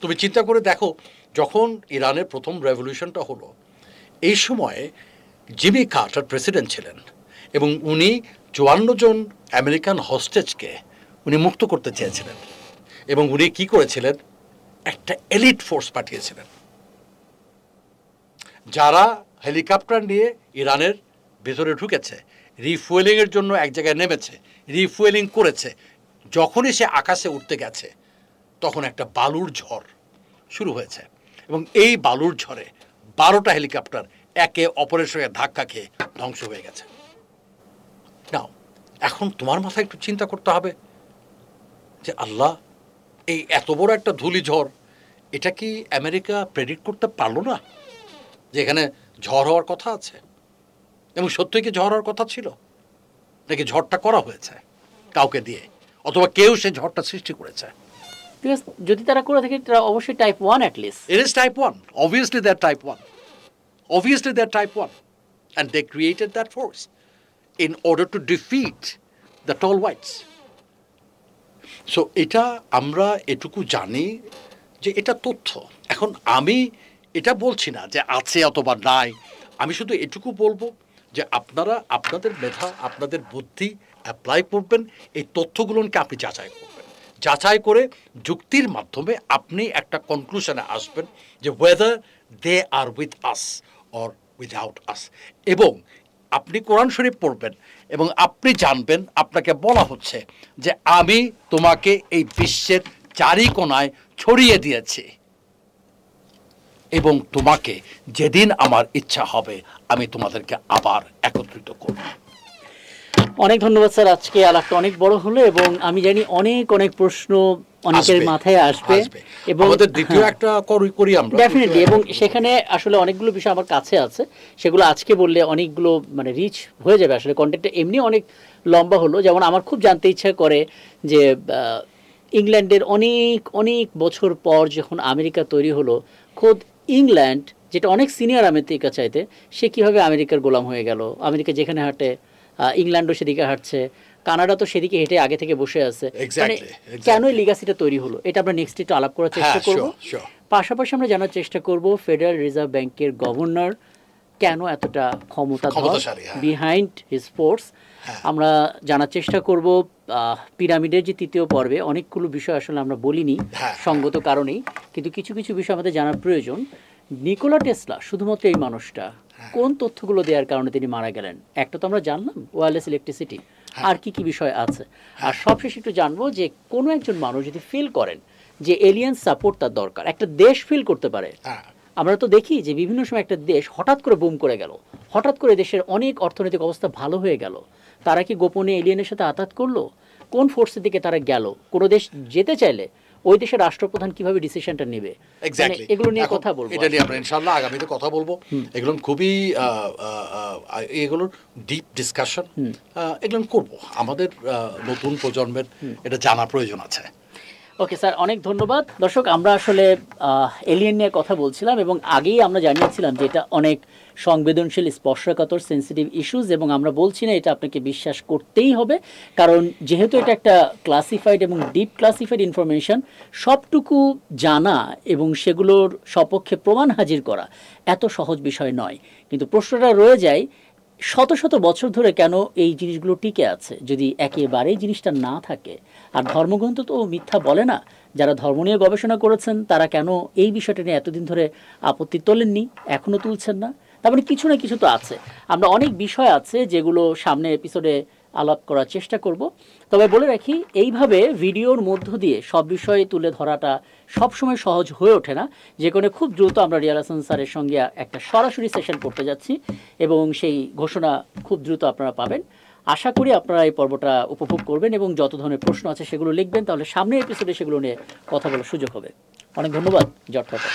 Speaker 1: তুমি চিন্তা করে দেখো, যখন ইরানের প্রথম রেভলিউশনটা হলো, এই সময়ে জিমি কার্টার প্রেসিডেন্ট ছিলেন এবং উনি 54 জন আমেরিকান হস্টেজকে উনি মুক্ত করতে চেয়েছিলেন। এবং উনি কি করেছিলেন, একটা এলিট ফোর্স পাঠিয়েছিলেন, যারা হেলিকপ্টার নিয়ে ইরানের ভেতরে ঢুকেছে, রিফুয়েলিংয়ের জন্য এক জায়গায় নেমেছে, রিফুয়েলিং করেছে। যখনই সে আকাশে উঠতে গেছে, তখন একটা বালুর ঝড় শুরু হয়েছে এবং এই বালুর ঝড়ে 12টা হেলিকপ্টার একে অপরের সঙ্গে ধাক্কা খেয়ে ধ্বংস হয়ে গেছে। নাও এখন তোমার মাথায় একটু চিন্তা করতে হবে যে আল্লাহ, এই এত বড় একটা ধূলিঝড়, এটা কি আমেরিকা প্রেডিক্ট করতে পারলো না যে এখানে ঝড় হওয়ার কথা আছে? এবং সত্যি কি ঝড় হওয়ার কথা ছিল, নাকি ঝড়টা করা হয়েছে কাউকে দিয়ে, অথবা কেউ সে ঝড়টা সৃষ্টি করেছে?
Speaker 2: যদি তারা করে থাকে, তারা অবশ্যই type 1 at least.
Speaker 1: It is type 1. Obviously they're type 1. Obviously they're type 1. And they created that force in order to defeat the tall whites. So এটা আমরা এটুকু জানি যে এটা তথ্য। এখন আমি এটা বলছি না যে আছে অথবা নাই, আমি শুধু এটুকু বলবো যে আপনারা আপনাদের মেধা, আপনাদের বুদ্ধি অ্যাপ্লাই করবেন, এই তথ্যগুলোকে আপনি যাচাই করবেন, যাচাই করে যুক্তির মাধ্যমে আপনি একটা কনক্লুশনে আসবেন যে whether they are with us or without us। এবং আপনি কোরআন শরীফ পড়বেন এবং আপনি জানবেন, আপনাকে বলা হচ্ছে যে আমি তোমাকে এই বিশ্বের চারিকোণায় ছড়িয়ে দিয়েছি এবং তোমাকে যেদিন আমার ইচ্ছা হবে আমি তোমাদেরকে আবার একত্রিত করব।
Speaker 2: অনেক ধন্যবাদ স্যার, আজকে আলাপটা অনেক বড় হলো এবং আমি জানি অনেক অনেক প্রশ্ন অনেকের মাথায় আসবে
Speaker 1: এবং আমাদের দ্বিতীয় একটা করি আমরা
Speaker 2: ডেফিনেটলি। এবং সেখানে আসলে অনেকগুলো বিষয় আমার কাছে আছে, সেগুলো আজকে বললে অনেকগুলো মানে রিচ হয়ে যাবে। আসলে কন্টেন্টটা এমনি অনেক লম্বা হলো। যেমন আমার খুব জানতে ইচ্ছা করে যে ইংল্যান্ডের অনেক অনেক বছর পর যখন আমেরিকা তৈরি হলো, খোদ ইংল্যান্ড যেটা অনেক সিনিয়র আমেরিকা চাইতে, সে কীভাবে আমেরিকার গোলাম হয়ে গেল। আমেরিকা যেখানে হাঁটে, ইংল্যান্ডও সেদিকে হাঁটছে, কানাডা তো সেদিকে হেঁটে আগে থেকে বসে আছে। মানে কেন এই লিগাসিটা তৈরি হলো, এটা আমরা নেক্সট একটু আলাপ করার চেষ্টা করব। পাশাপাশি আমরা জানার চেষ্টা করব ফেডারেল রিজার্ভ ব্যাংকের গভর্নর কেন এতটা ক্ষমতাধর, বিহাইন্ড হিজ ফোর্স। আমরা জানার চেষ্টা করব পিরামিডের যে তৃতীয় পর্বে অনেকগুলো বিষয় আসলে আমরা বলিনি সঙ্গত কারণেই, কিন্তু কিছু কিছু বিষয় আমাদের জানার প্রয়োজন। নিকোলা টেসলা শুধুমাত্র এই মানুষটা কোন তথ্যগুলো দেওয়ার কারণে তিনি মারা গেলেন, একটা তো আমরা জানলাম, ওয়্যারলেস ইলেকট্রিসিটি, আর কি কি বিষয় আছে। আর সবশেষে একটু জানবো যে কোনো একজন মানুষ যদি ফিল করেন যে এলিয়েন সাপোর্ট তার দরকার, একটা দেশ ফিল করতে পারে। আমরা তো দেখি যে বিভিন্ন সময় একটা দেশ হঠাৎ করে বুম করে গেল, হঠাৎ করে দেশের অনেক অর্থনৈতিক অবস্থা ভালো হয়ে গেল, তারা কি গোপনে এলিয়েনের সাথে আঘাত করলো? কোন ফোর্সের দিকে তারা গেল? কোনো দেশ যেতে চাইলে ওই দেশের রাষ্ট্রপ্রধান কিভাবে ডিসিশনটা নেবে, এগুলো নিয়ে কথা বলবো।
Speaker 1: এটা নিয়ে আমরা ইনশাআল্লাহ আগামীতে কথা বলবো। এগুলো খুবই এগুলোর ডিপ ডিসকাশন এগুলো করব, আমাদের নতুন প্রজন্মের এটা জানা প্রয়োজন আছে।
Speaker 2: ওকে স্যার, অনেক ধন্যবাদ। দর্শক, আমরা আসলে এলিয়েন নিয়ে কথা বলছিলাম এবং আগেই আমরা জানিয়েছিলাম যে এটা অনেক সংবেদনশীল, স্পর্শকাতর, সেন্সিটিভ ইস্যুস, এবং আমরা বলছি না এটা আপনাকে বিশ্বাস করতেই হবে, কারণ যেহেতু এটা একটা ক্লাসিফাইড এবং ডিপ ক্লাসিফাইড ইনফরমেশন, সবটুকু জানা এবং সেগুলোর সপক্ষে প্রমাণ হাজির করা এত সহজ বিষয় নয়। কিন্তু প্রশ্নটা রয়ে যায়, শত শত বছর ধরে কেন এই জিনিসগুলো টিকে আছে যদি একেবারেই জিনিসটা না থাকে? আর ধর্মগ্রন্থ তো মিথ্যা বলে না। যারা ধর্ম নিয়ে গবেষণা করেছেন তারা কেন এই বিষয়টা নিয়ে এতদিন ধরে আপত্তি তোলেননি, এখনো তুলছেন না? তার মানে কিছু না কিছু তো আছে। আমরা অনেক বিষয় আছে যেগুলো সামনে এপিসোডে আলাপ করার চেষ্টা করব। তবে বলে রাখি, এইভাবে ভিডিওর মধ্য দিয়ে সব বিষয় তুলে ধরাটা সবসময় সহজ হয়ে ওঠে না। যে কোনো খুব দ্রুত আমরা রিয়াল হাসান স্যারের সঙ্গে একটা সরাসরি সেশন করতে যাচ্ছি এবং সেই ঘোষণা খুব দ্রুত আপনারা পাবেন। আশা করি আপনারা এই পর্বটা উপভোগ করবেন এবং যত ধরনের প্রশ্ন আছে সেগুলো লিখবেন, তাহলে সামনের এপিসোডে সেগুলো নিয়ে কথা বলার সুযোগ হবে। অনেক ধন্যবাদ জটকাকা।